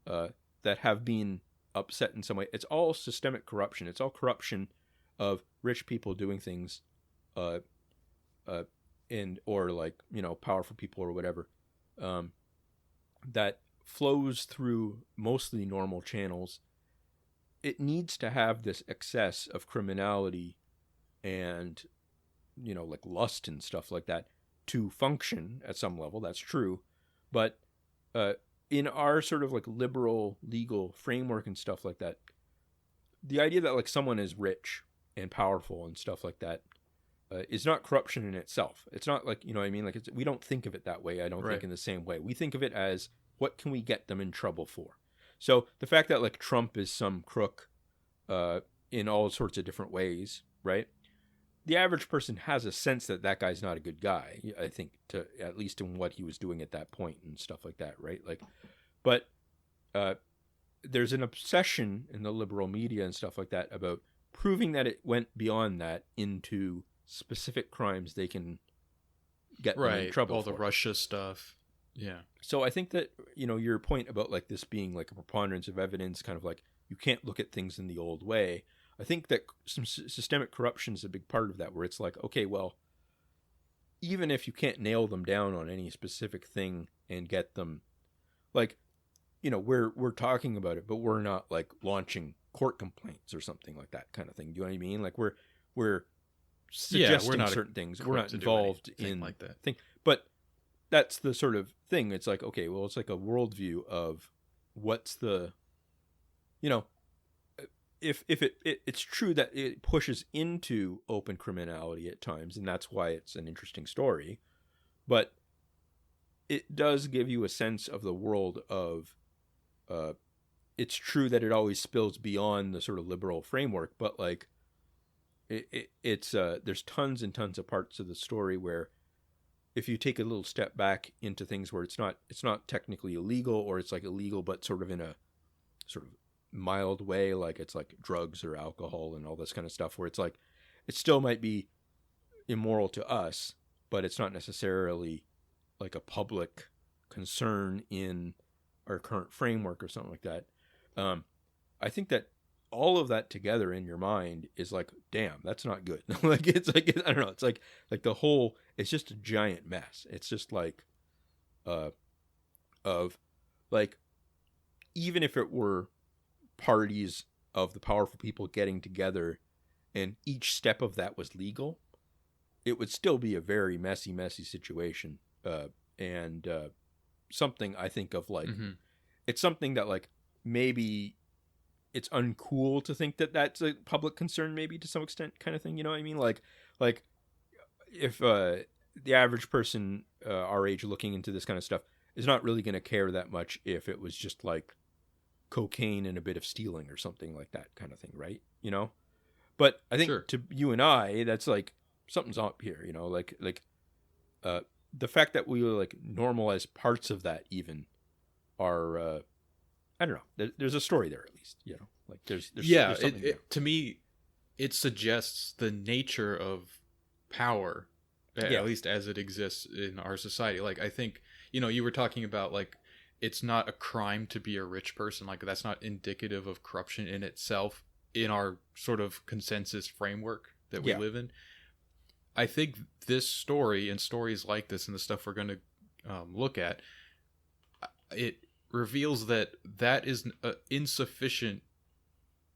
that have been upset in some way. It's all systemic corruption. It's all corruption of rich people doing things, and or like, you know, powerful people or whatever, that flows through mostly normal channels. It needs to have this excess of criminality and, you know, like lust and stuff like that to function at some level. That's true. But in our sort of like liberal legal framework and stuff like that, the idea that like someone is rich and powerful and stuff like that is not corruption in itself. It's not like, you know what I mean? Like we don't think of it that way. I don't think in the same way. We think of it as what can we get them in trouble for? So the fact that like Trump is some crook in all sorts of different ways, right? The average person has a sense that that guy's not a good guy, I think, to at least in what he was doing at that point and stuff like that, right? Like, but there's an obsession in the liberal media and stuff like that about proving that it went beyond that into specific crimes they can get them in trouble all for. the Russia stuff. Yeah. So I think that, you know, your point about like this being like a preponderance of evidence, kind of like you can't look at things in the old way. I think that some systemic corruption is a big part of that, where it's like, okay, well, even if you can't nail them down on any specific thing and get them, like, you know, we're talking about it, but we're not like launching court complaints or something like that kind of thing. Do you know what I mean? Like we're suggesting certain things. We're not involved in like that thing, but that's the sort of thing. It's like, okay, well, it's like a worldview of what's the, you know, if it's true that it pushes into open criminality at times, and that's why it's an interesting story, but it does give you a sense of the world of, it's true that it always spills beyond the sort of liberal framework, but like it's there's tons and tons of parts of the story where if you take a little step back into things where it's not technically illegal, or it's like illegal but sort of in a sort of mild way, like it's like drugs or alcohol and all this kind of stuff, where it's like it still might be immoral to us, but it's not necessarily like a public concern in our current framework or something like that. I think that all of that together in your mind is like, damn, that's not good. Like it's like, I don't know, it's like the whole, it's just a giant mess. It's just like of like, even if it were parties of the powerful people getting together and each step of that was legal, it would still be a very messy situation, and something I think of like, it's something that like maybe it's uncool to think that that's a public concern, maybe to some extent, kind of thing, you know what I mean? Like if the average person our age looking into this kind of stuff is not really going to care that much if it was just like cocaine and a bit of stealing or something like that kind of thing, right? You know, but I think to you and I, that's like something's up here, you know, like the fact that we like normalize parts of that even are I don't know, there's a story there at least, you know, like there's something there. To me it suggests the nature of power, at least as it exists in our society. Like I think, you know, you were talking about like it's not a crime to be a rich person. Like that's not indicative of corruption in itself in our sort of consensus framework that we live in. I think this story and stories like this and the stuff we're going to look at, it reveals that that is an insufficient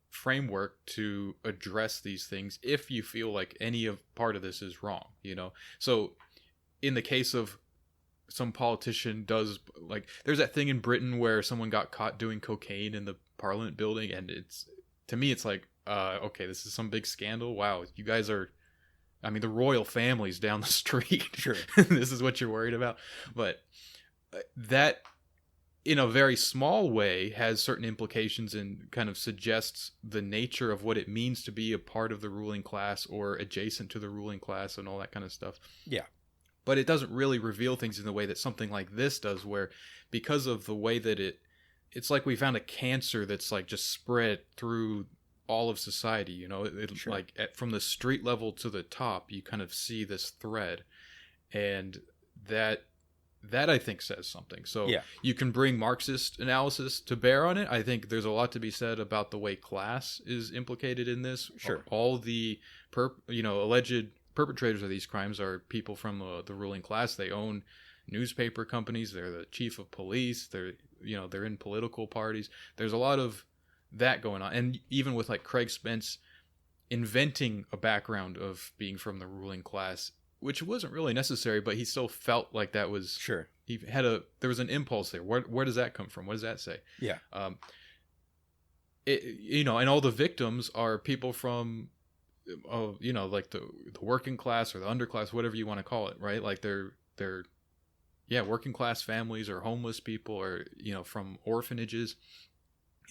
framework to address these things if you feel like any of part of this is wrong, you know. So in the case of some politician does, like, there's that thing in Britain where someone got caught doing cocaine in the Parliament building, and it's, to me it's like, okay, this is some big scandal. Wow, you guys are, I mean, the royal family's down the street. Sure. This is what you're worried about. But that, in a very small way, has certain implications and kind of suggests the nature of what it means to be a part of the ruling class or adjacent to the ruling class and all that kind of stuff. Yeah. But it doesn't really reveal things in the way that something like this does, where because of the way that it's like we found a cancer that's like just spread through all of society, you know. Sure. Like from the street level to the top, you kind of see this thread, and that I think says something. So Yeah. you can bring Marxist analysis to bear on it. I think there's a lot to be said about the way class is implicated in this. Sure. All the alleged perpetrators of these crimes are people from the ruling class. They own newspaper companies. They're the chief of police. They're in political parties. There's a lot of that going on. And even with like Craig Spence inventing a background of being from the ruling class, which wasn't really necessary, but he still felt like that was, sure, there was an impulse there. Where does that come from? What does that say? Yeah. And all the victims are people from, like the working class or the underclass, whatever you want to call it, right? Like they're working class families or homeless people, or from orphanages.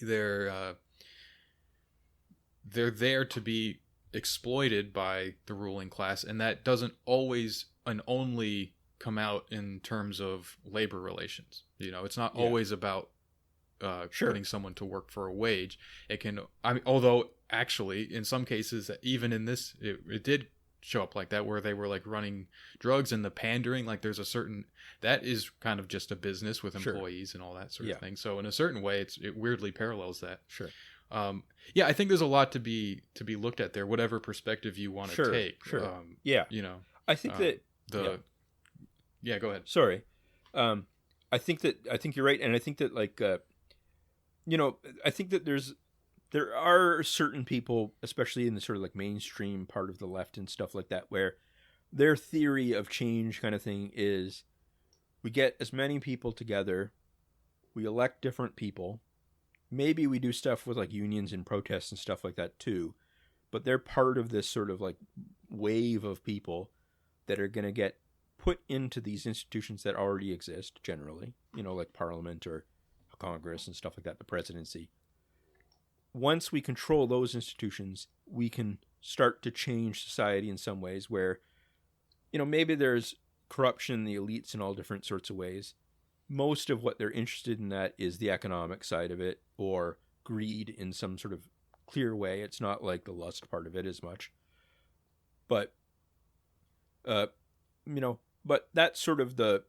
They're there to be exploited by the ruling class, and that doesn't always and only come out in terms of labor relations. It's not always about Sure. putting someone to work for a wage. It can, although actually in some cases, even in this, it did show up like that, where they were like running drugs, and the pandering, like there's a certain, that is kind of just a business with Sure. employees and all that sort of thing. So in a certain way, it weirdly parallels that. Sure. I think there's a lot to be looked at there, whatever perspective you want to take. Sure. I think that go ahead. Sorry. I think you're right, and I think that I think that there are certain people, especially in the sort of like mainstream part of the left and stuff like that, where their theory of change kind of thing is we get as many people together, we elect different people, maybe we do stuff with like unions and protests and stuff like that too, but they're part of this sort of like wave of people that are going to get put into these institutions that already exist generally, like Parliament or Congress and stuff like that, the presidency. Once we control those institutions, we can start to change society in some ways where, maybe there's corruption in the elites in all different sorts of ways. Most of what they're interested in that is the economic side of it, or greed in some sort of clear way. It's not like the lust part of it as much. But, but that's sort of the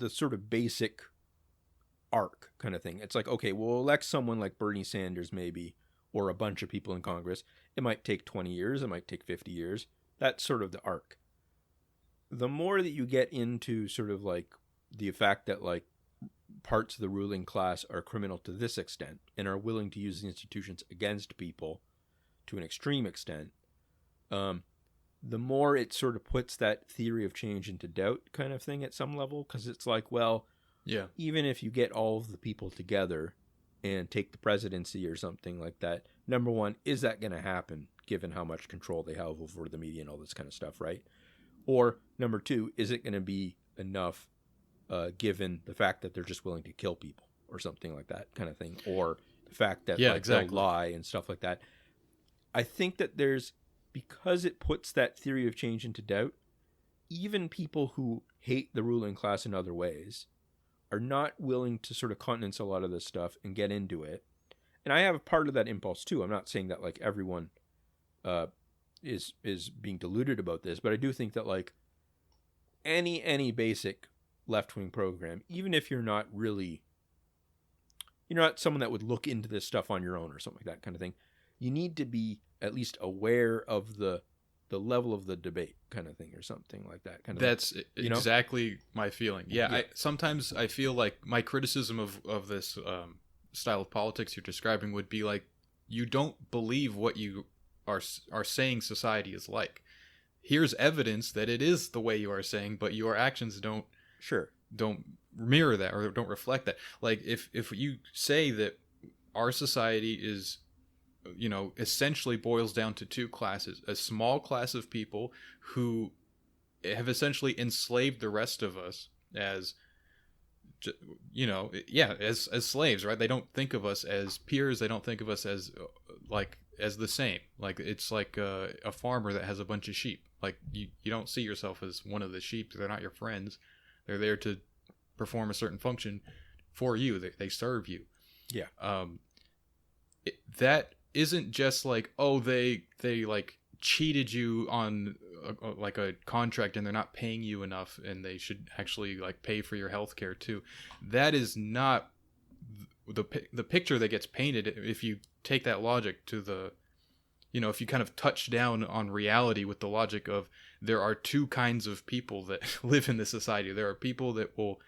sort of basic arc kind of thing. It's like, okay, we'll elect someone like Bernie Sanders maybe, or a bunch of people in Congress. It might take 20 years. It might take 50 years. That's sort of the arc. The more that you get into sort of like the fact that like parts of the ruling class are criminal to this extent and are willing to use the institutions against people to an extreme extent, the more it sort of puts that theory of change into doubt kind of thing at some level, because it's like, well, yeah, even if you get all of the people together and take the presidency or something like that, number one, is that going to happen given how much control they have over the media and all this kind of stuff, right? Or number two, is it going to be enough given the fact that they're just willing to kill people or something like that kind of thing, or the fact that they'll lie and stuff like that. I think that because it puts that theory of change into doubt, even people who hate the ruling class in other ways are not willing to sort of countenance a lot of this stuff and get into it. And I have a part of that impulse too. I'm not saying that like everyone is being deluded about this, but I do think that like any basic left-wing program, even if you're not someone that would look into this stuff on your own or something like that kind of thing, you need to be at least aware of the the level of the debate kind of thing, or something like that kind of That's thing, exactly my feeling. Yeah. Sometimes I feel like my criticism of this style of politics you're describing would be like, you don't believe what you are saying society is like. Here's evidence that it is the way you are saying, but your actions don't mirror that or don't reflect that. Like if you say that our society is, essentially boils down to two classes: a small class of people who have essentially enslaved the rest of us as, as slaves, right? They don't think of us as peers. They don't think of us as as the same. Like it's like a farmer that has a bunch of sheep. Like you don't see yourself as one of the sheep. They're not your friends. They're there to perform a certain function for you. They serve you. Yeah. That isn't just like, oh, they like cheated you on a contract and they're not paying you enough and they should actually like pay for your health care too. That is not the picture that gets painted if you take that logic to the, if you kind of touch down on reality with the logic of there are two kinds of people that live in this society. There are people that will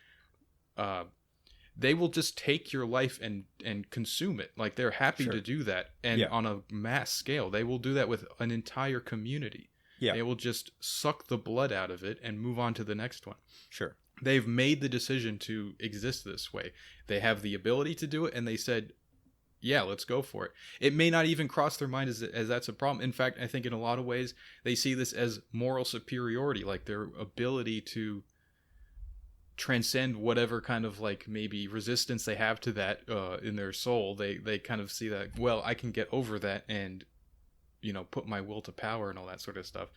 they will just take your life and consume it. Like they're happy to do that. And on a mass scale, they will do that with an entire community. Yeah. They will just suck the blood out of it and move on to the next one. Sure. They've made the decision to exist this way. They have the ability to do it. And they said, yeah, let's go for it. It may not even cross their mind as that's a problem. In fact, I think in a lot of ways, they see this as moral superiority, like their ability to transcend whatever kind of like maybe resistance they have to that in their soul. They kind of see that, well, I can get over that and put my will to power and all that sort of stuff.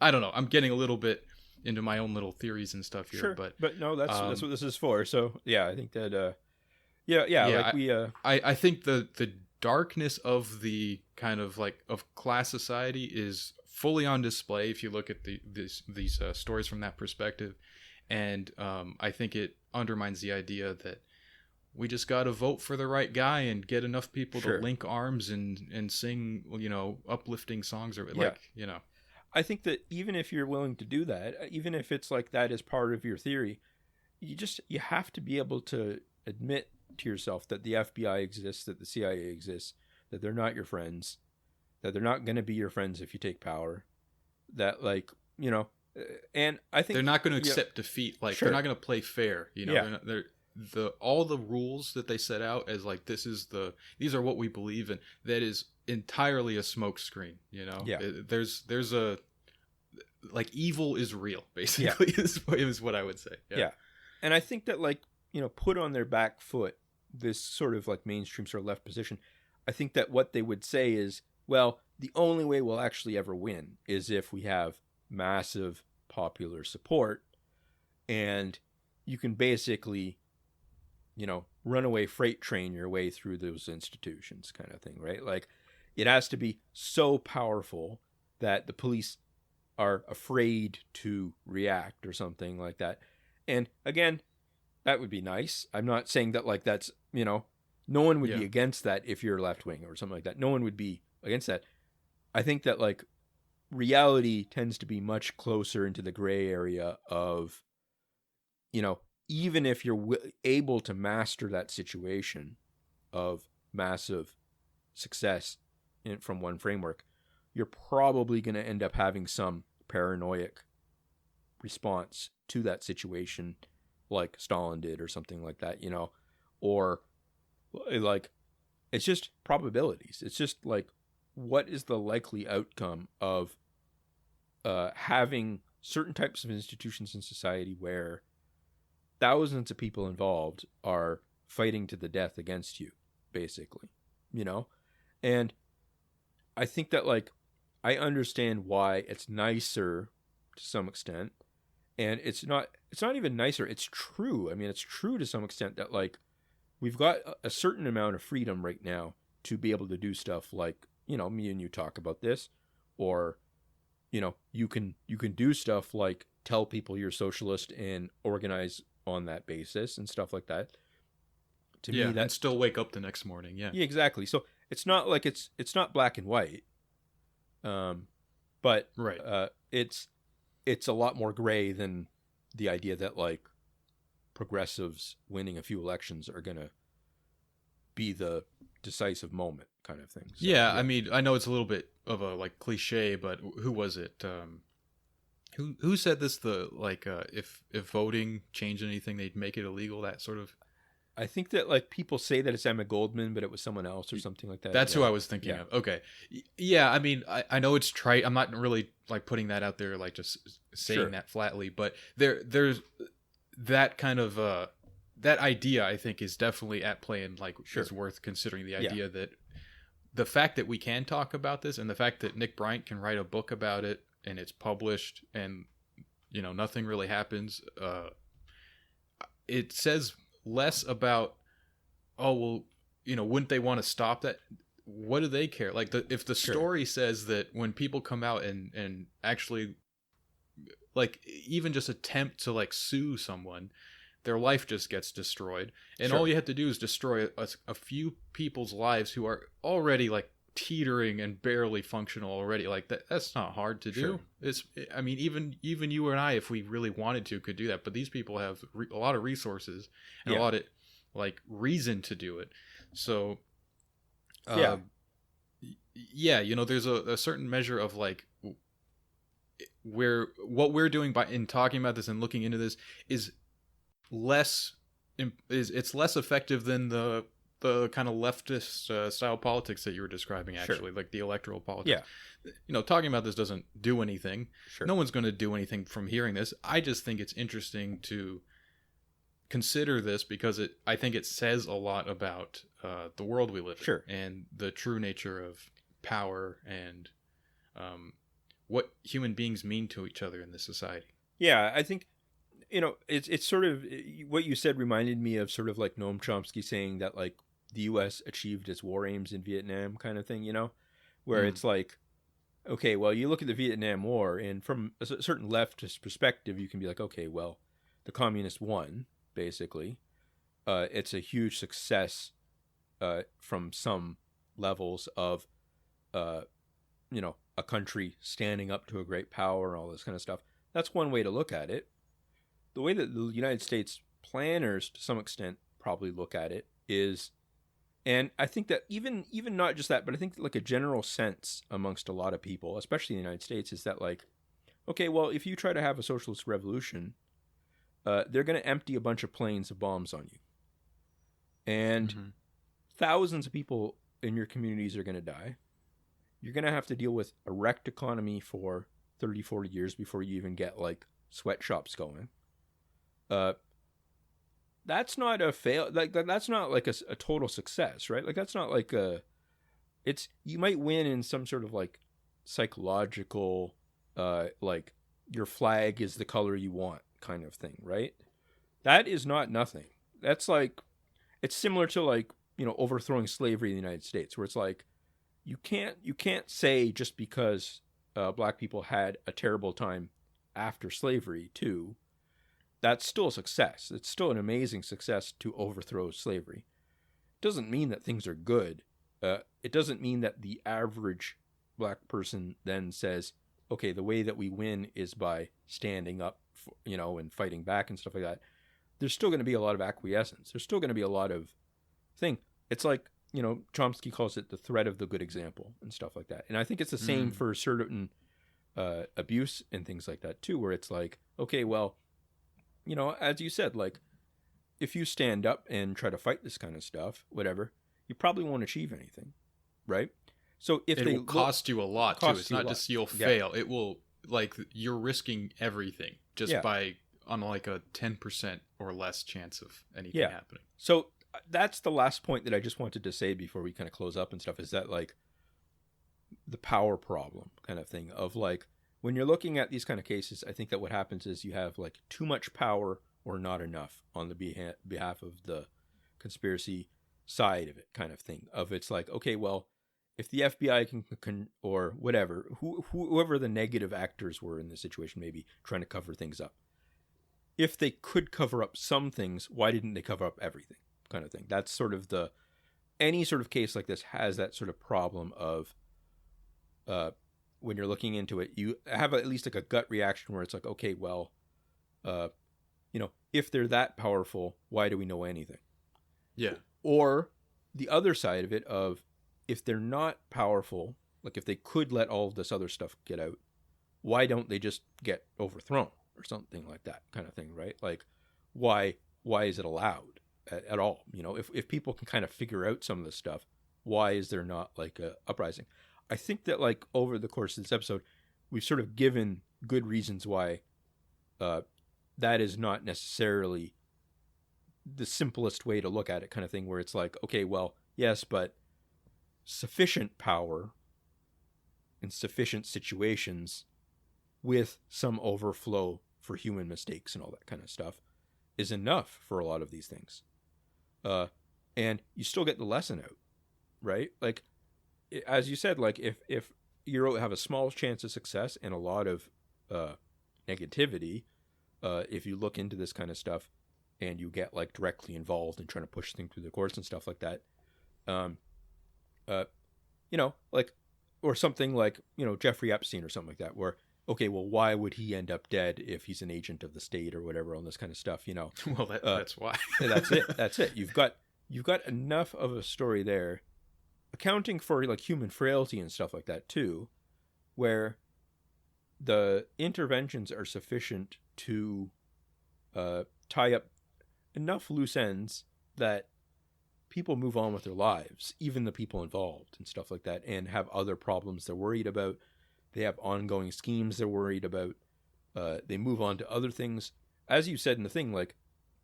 I don't know, I'm getting a little bit into my own little theories and stuff here. Sure. But no, that's what this is for. So yeah, I think that I think the darkness of the kind of like of class society is fully on display if you look at these stories from that perspective. And I think it undermines the idea that we just got to vote for the right guy and get enough people to link arms and sing, uplifting songs or I think that even if you're willing to do that, even if it's like that is part of your theory, you have to be able to admit to yourself that the FBI exists, that the CIA exists, that they're not your friends, that they're not going to be your friends if you take power, that and I think they're not going to accept defeat. Like they're not going to play fair. They're all the rules that they set out as like these are what we believe in. That is entirely a smokescreen. There's a like evil is real. Basically, is what I would say. Yeah, and I think that put on their back foot this sort of like mainstream sort of left position. I think that what they would say is, well, the only way we'll actually ever win is if we have massive popular support, and you can basically runaway freight train your way through those institutions kind of thing, right? Like it has to be so powerful that the police are afraid to react or something like that. And again, that would be nice. I'm not saying that like that's no one would be against that if you're left wing or something like that. No one would be against that. I think that like reality tends to be much closer into the gray area of, even if you're able to master that situation of massive success from one framework, you're probably going to end up having some paranoid response to that situation like Stalin did or something like that, or like it's just probabilities. It's just like, what is the likely outcome of having certain types of institutions in society where thousands of people involved are fighting to the death against you, basically, And I think that like I understand why it's nicer to some extent, and it's not even nicer. It's true. I mean, it's true to some extent that like we've got a certain amount of freedom right now to be able to do stuff like, me and you talk about this, or, you can do stuff like tell people you're socialist and organize on that basis and stuff like that. To me, that still wake up the next morning. Yeah, exactly. So it's not like it's not black and white. But but Right. it's a lot more gray than the idea that like progressives winning a few elections are going to be the decisive moment kind of thing. So, Yeah, I mean, I know it's a little bit of a like cliche, but who was it? Who said this? The like, if voting changed anything, they'd make it illegal. That sort of. I think that like people say that it's Emma Goldman, but it was someone else or something like that. That's who I was thinking Yeah. of. Okay, yeah. I mean, I know it's trite. I'm not really like putting that out there, like just saying Sure. that flatly. But there's that kind of that idea. I think is definitely at play, and like Sure. is worth considering. The Yeah. idea that the fact that we can talk about this, and the fact that Nick Bryant can write a book about it, and it's published, and nothing really happens. It says less about, oh well, wouldn't they want to stop that? What do they care? Like if the Sure. story says that when people come out and actually like even just attempt to like sue someone, their life just gets destroyed, and Sure. all you have to do is destroy a few people's lives who are already like teetering and barely functional already. Like that's not hard to do. Sure. It's, I mean, even you and I, if we really wanted to, could do that, but these people have a lot of resources and Yeah. a lot of like reason to do it. So Yeah. yeah, there's a certain measure of like where what we're doing by in talking about this and looking into this is less it's less effective than the kind of leftist style politics that you were describing, actually. Sure. Like the electoral politics. Yeah. Talking about this doesn't do anything. Sure. No one's going to do anything from hearing this. I just think it's interesting to consider this because I think it says a lot about the world we live in. Sure. And the true nature of power and what human beings mean to each other in this society. Yeah, I think it's sort of what you said reminded me of sort of like Noam Chomsky saying that like the U.S. achieved its war aims in Vietnam kind of thing, where it's like, okay, well, you look at the Vietnam War and from a certain leftist perspective, you can be like, okay, well, the communists won, basically. It's a huge success from some levels of, a country standing up to a great power and all this kind of stuff. That's one way to look at it. The way that the United States planners, to some extent, probably look at it is, and I think that even not just that, but I think like a general sense amongst a lot of people, especially in the United States, is that like, okay, well, if you try to have a socialist revolution, they're going to empty a bunch of planes of bombs on you. And thousands of people in your communities are going to die. You're going to have to deal with a wrecked economy for 30, 40 years before you even get like sweatshops going. That's not a fail. Like that's not like a total success, right? Like that's not like you might win in some sort of like psychological, like your flag is the color you want kind of thing, right? That is not nothing. That's like, it's similar to like, overthrowing slavery in the United States, where it's like, you can't say just because black people had a terrible time after slavery too, that's still a success. It's still an amazing success to overthrow slavery. It doesn't mean that things are good. It doesn't mean that the average black person then says, okay, the way that we win is by standing up, and fighting back and stuff like that. There's still going to be a lot of acquiescence. There's still going to be a lot of thing. It's like, Chomsky calls it the threat of the good example and stuff like that. And I think it's the same for certain abuse and things like that too, where it's like, okay, well, as you said, like if you stand up and try to fight this kind of stuff, whatever, you probably won't achieve anything, right? So if it will cost you a lot too. It's not just you'll fail. It will, like, you're risking everything just by on like a 10% or less chance of anything happening. So that's the last point that I just wanted to say before we kind of close up and stuff, is that like the power problem kind of thing of like, when you're looking at these kind of cases, I think that what happens is you have like too much power or not enough on the behalf of the conspiracy side of it kind of thing. Of it's like, okay, well, if the FBI can or whatever, whoever the negative actors were in the situation, maybe trying to cover things up, if they could cover up some things, why didn't they cover up everything kind of thing? That's sort of any sort of case like this has that sort of problem of when you're looking into it, you have at least like a gut reaction where it's like, okay, well, if they're that powerful, why do we know anything? Yeah. Or the other side of it of, if they're not powerful, like if they could let all of this other stuff get out, why don't they just get overthrown or something like that kind of thing, right? Like, why is it allowed at all? If people can kind of figure out some of this stuff, why is there not like a uprising? I think that like over the course of this episode, we've sort of given good reasons why that is not necessarily the simplest way to look at it, kind of thing, where it's like, okay, well, yes, but sufficient power in sufficient situations with some overflow for human mistakes and all that kind of stuff is enough for a lot of these things. And you still get the lesson out, right? Like, as you said, like if you have a small chance of success and a lot of negativity, if you look into this kind of stuff and you get like directly involved in trying to push things through the courts and stuff like that, like, or something like, Jeffrey Epstein or something like that, where, okay, well, why would he end up dead if he's an agent of the state or whatever, on this kind of stuff, Well, that's why. That's it. You've got enough of a story there, accounting for like human frailty and stuff like that too, where the interventions are sufficient to tie up enough loose ends that people move on with their lives, even the people involved and stuff like that, and have other problems they're worried about. They have ongoing schemes they're worried about. They move on to other things. As you said in the thing, like,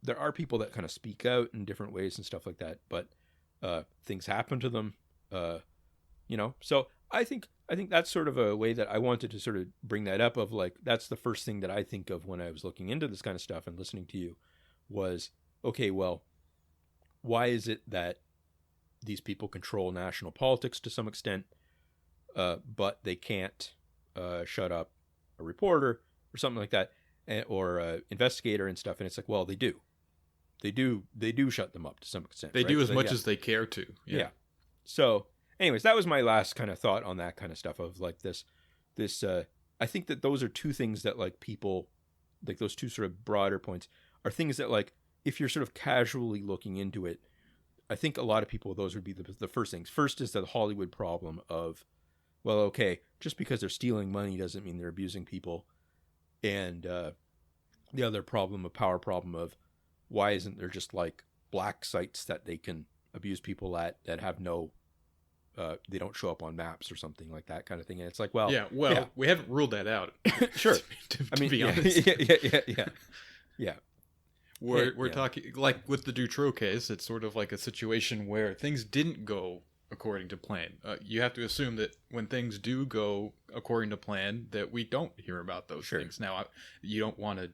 there are people that kind of speak out in different ways and stuff like that, but things happen to them, So I think that's sort of a way that I wanted to sort of bring that up, of like, that's the first thing that I think of when I was looking into this kind of stuff and listening to you was, okay, well, why is it that these people control national politics to some extent, but they can't shut up a reporter or something like that, or investigator and stuff? And it's like, well, they do shut them up to some extent. They right? do as much as they care to. Yeah. So anyways, that was my last kind of thought on that kind of stuff, of like this I think that those are two things that, like, people, like, those two sort of broader points are things that, like, if you're sort of casually looking into it, I think a lot of people, those would be the first things. First is the Hollywood problem of, well, okay, just because they're stealing money doesn't mean they're abusing people. And the other problem, a power problem of, why isn't there just like black sites that they can abuse people at that have no, they don't show up on maps or something like that kind of thing. And it's like, well, we haven't ruled that out. Sure. to be honest. Yeah. We're talking, like, with the Dutroux case, it's sort of like a situation where things didn't go according to plan. You have to assume that when things do go according to plan, that we don't hear about those things. Now, you don't want to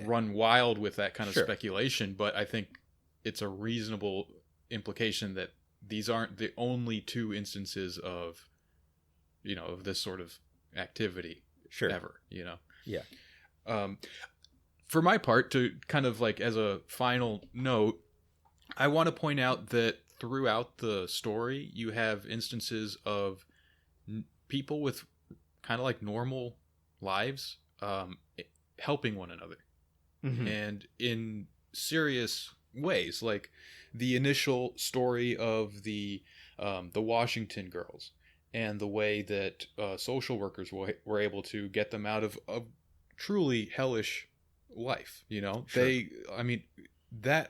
run wild with that kind of speculation, but I think it's a reasonable implication that these aren't the only two instances of, of this sort of activity ever, Yeah. For my part, to kind of like as a final note, I want to point out that throughout the story, you have instances of people with kind of like normal lives helping one another, and in serious ways, like the initial story of the Washington girls, and the way that social workers were able to get them out of a truly hellish life. That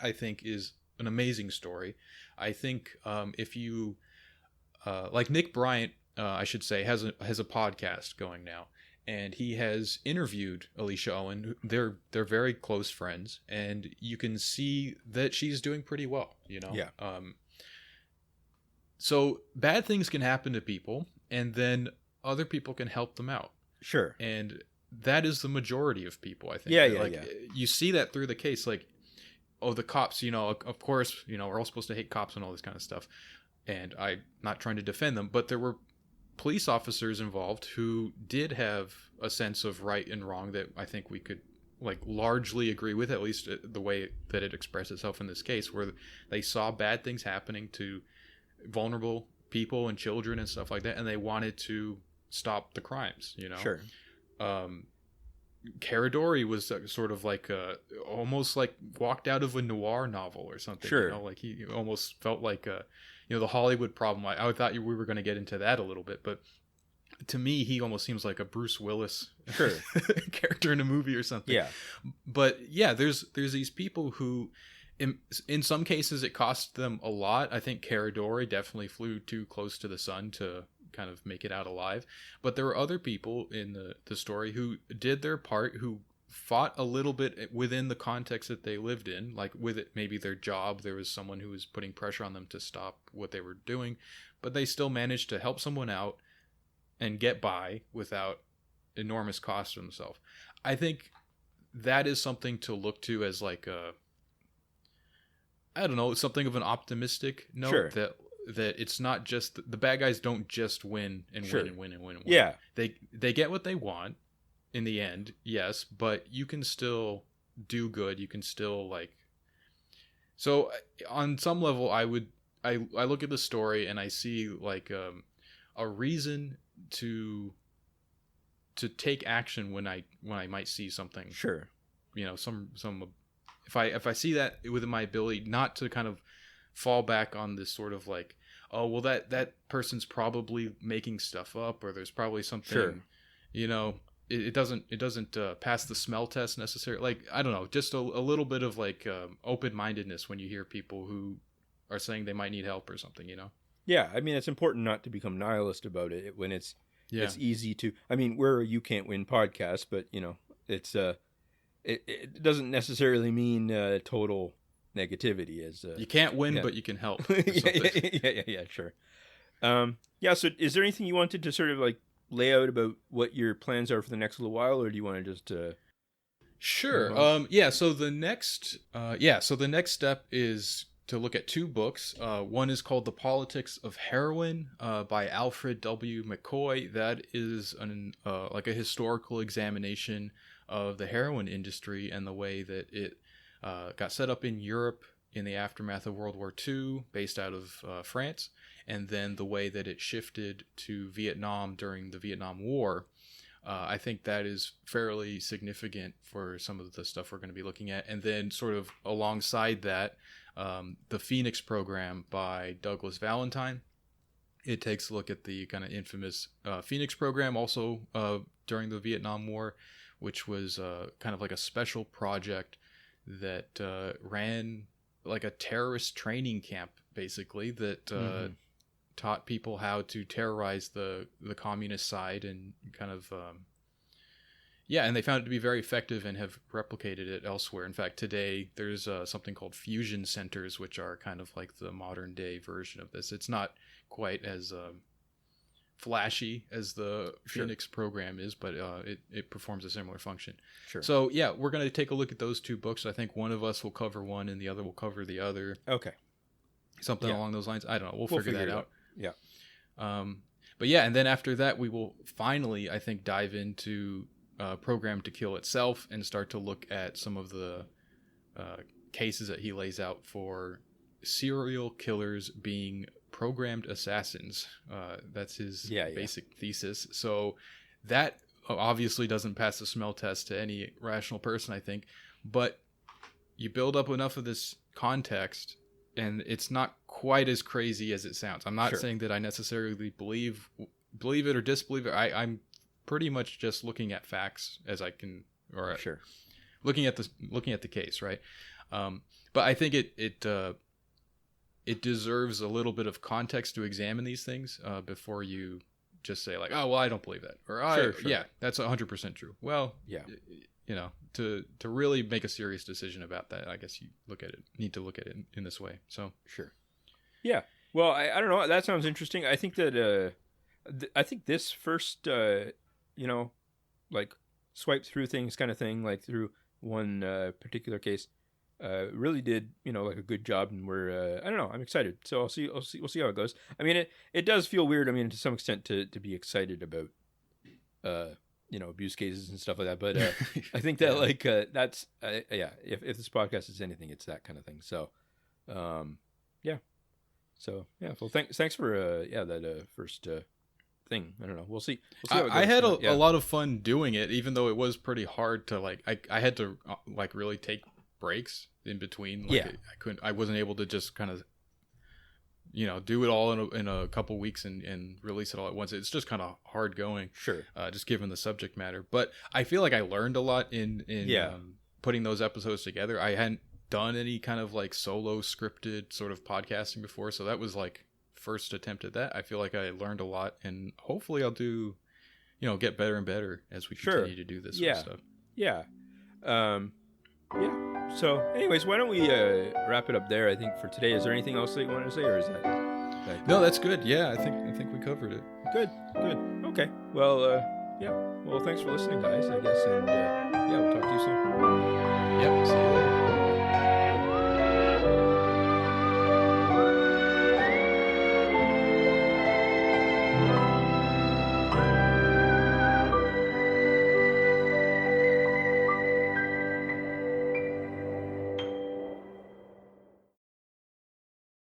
I think is an amazing story. I think if you like Nick Bryant, I should say, has a podcast going now, and he has interviewed Alicia Owen. They're very close friends, and you can see that she's doing pretty well. So bad things can happen to people, and then other people can help them out. Sure. And that is the majority of people, I think. Yeah. You see that through the case, like, oh, the cops, of course, we're all supposed to hate cops and all this kind of stuff. And I'm not trying to defend them, but there were police officers involved who did have a sense of right and wrong that I think we could, like, largely agree with, at least the way that it expressed itself in this case, where they saw bad things happening to vulnerable people and children and stuff like that, and they wanted to stop the crimes, you know. Sure. Caradori was sort of like almost like walked out of a noir novel or something. Sure. You know, like he almost felt like the Hollywood problem. I thought we were going to get into that a little bit, but to me, he almost seems like a Bruce Willis character in a movie or something. Yeah. But yeah, there's these people who, in some cases, it cost them a lot. I think Caradori definitely flew too close to the sun to kind of make it out alive. But there were other people in the story who did their part, who fought a little bit within the context that they lived in, like with it, maybe their job, there was someone who was putting pressure on them to stop what they were doing, but they still managed to help someone out and get by without enormous cost to themselves. I think that is something to look to as like I don't know, something of an optimistic note. Sure. That it's not just the bad guys don't just win and Sure. win and win and win and win. Yeah. They get what they want in the end, yes, but you can still do good. You can still like. So on some level, I look at the story and I see like a reason to take action when I might see something. Sure. You know, some if I see that within my ability, not to kind of fall back on this sort of like, oh well, that person's probably making stuff up, or there's probably something. Sure. You know, it doesn't pass the smell test necessarily. Like, I don't know, just a little bit of like open-mindedness when you hear people who are saying they might need help or something, you know. Yeah, I mean, it's important not to become nihilist about it when it's easy to. I mean, we're a You Can't Win podcast, but you know, it's it doesn't necessarily mean total negativity. As you can't win, but you can help. yeah, sure. Yeah. So, is there anything you wanted to sort of like lay out about what your plans are for the next little while, or do you want to just? Sure. Yeah. So the next step is to look at two books. One is called The Politics of Heroin by Alfred W. McCoy. That is like a historical examination of the heroin industry and the way that it got set up in Europe in the aftermath of World War II, based out of France, and then the way that it shifted to Vietnam during the Vietnam War. I think that is fairly significant for some of the stuff we're going to be looking at. And then sort of alongside that, the Phoenix Program by Douglas Valentine. It takes a look at the kind of infamous Phoenix Program, also during the Vietnam War, which was kind of like a special project that ran like a terrorist training camp, basically, that taught people how to terrorize the communist side and kind of and they found it to be very effective and have replicated it elsewhere. In fact, today there's something called fusion centers, which are kind of like the modern day version of this. It's not quite as flashy as the Phoenix Program is, but it performs a similar function. Sure. So yeah, we're going to take a look at those two books. I think one of us will cover one and the other will cover the other. Okay. Something along those lines. I don't know. We'll figure that out. Yeah. But yeah, and then after that, we will finally, I think, dive into Program to Kill itself and start to look at some of the cases that he lays out for serial killers being programmed assassins. That's his basic thesis. So that obviously doesn't pass the smell test to any rational person, I think. But you build up enough of this context, and it's not quite as crazy as it sounds. I'm not saying that I necessarily believe it or disbelieve it. I'm pretty much just looking at facts as I can, or looking at the case, right? But I think it deserves a little bit of context to examine these things before you just say like, oh well, I don't believe that, or yeah, that's 100% true. Well, you know, to really make a serious decision about that, I guess you need to look at it in this way. So yeah. Well, I don't know. That sounds interesting. I think that I think this first like swipe through things kind of thing, like through one particular case, really did like a good job, and we're I don't know. I'm excited. So we'll see how it goes. I mean, it does feel weird. I mean, to some extent, to be excited about abuse cases and stuff like that. But I think that like that's if this podcast is anything, it's that kind of thing. So yeah. So yeah. Well, thanks for that first thing. I don't know. We'll see. We'll see how it I goes. had a lot of fun doing it, even though it was pretty hard to like. I had to like really take breaks in between. Like, I wasn't able to just kind of, do it all in a couple weeks and release it all at once. It's just kind of hard going. Sure. Just given the subject matter, but I feel like I learned a lot in putting those episodes together. I hadn't done any kind of like solo scripted sort of podcasting before, so that was like first attempt at that. I feel like I learned a lot, and hopefully I'll do, get better and better as we continue to do this sort of stuff. Yeah. So anyways, why don't we wrap it up there, I think, for today. Is there anything else that you want to say, or is that No, that's good. Yeah, I think we covered it. Good. Okay. Well, well, thanks for listening, guys, I guess, and we'll talk to you soon. Yep, see you later.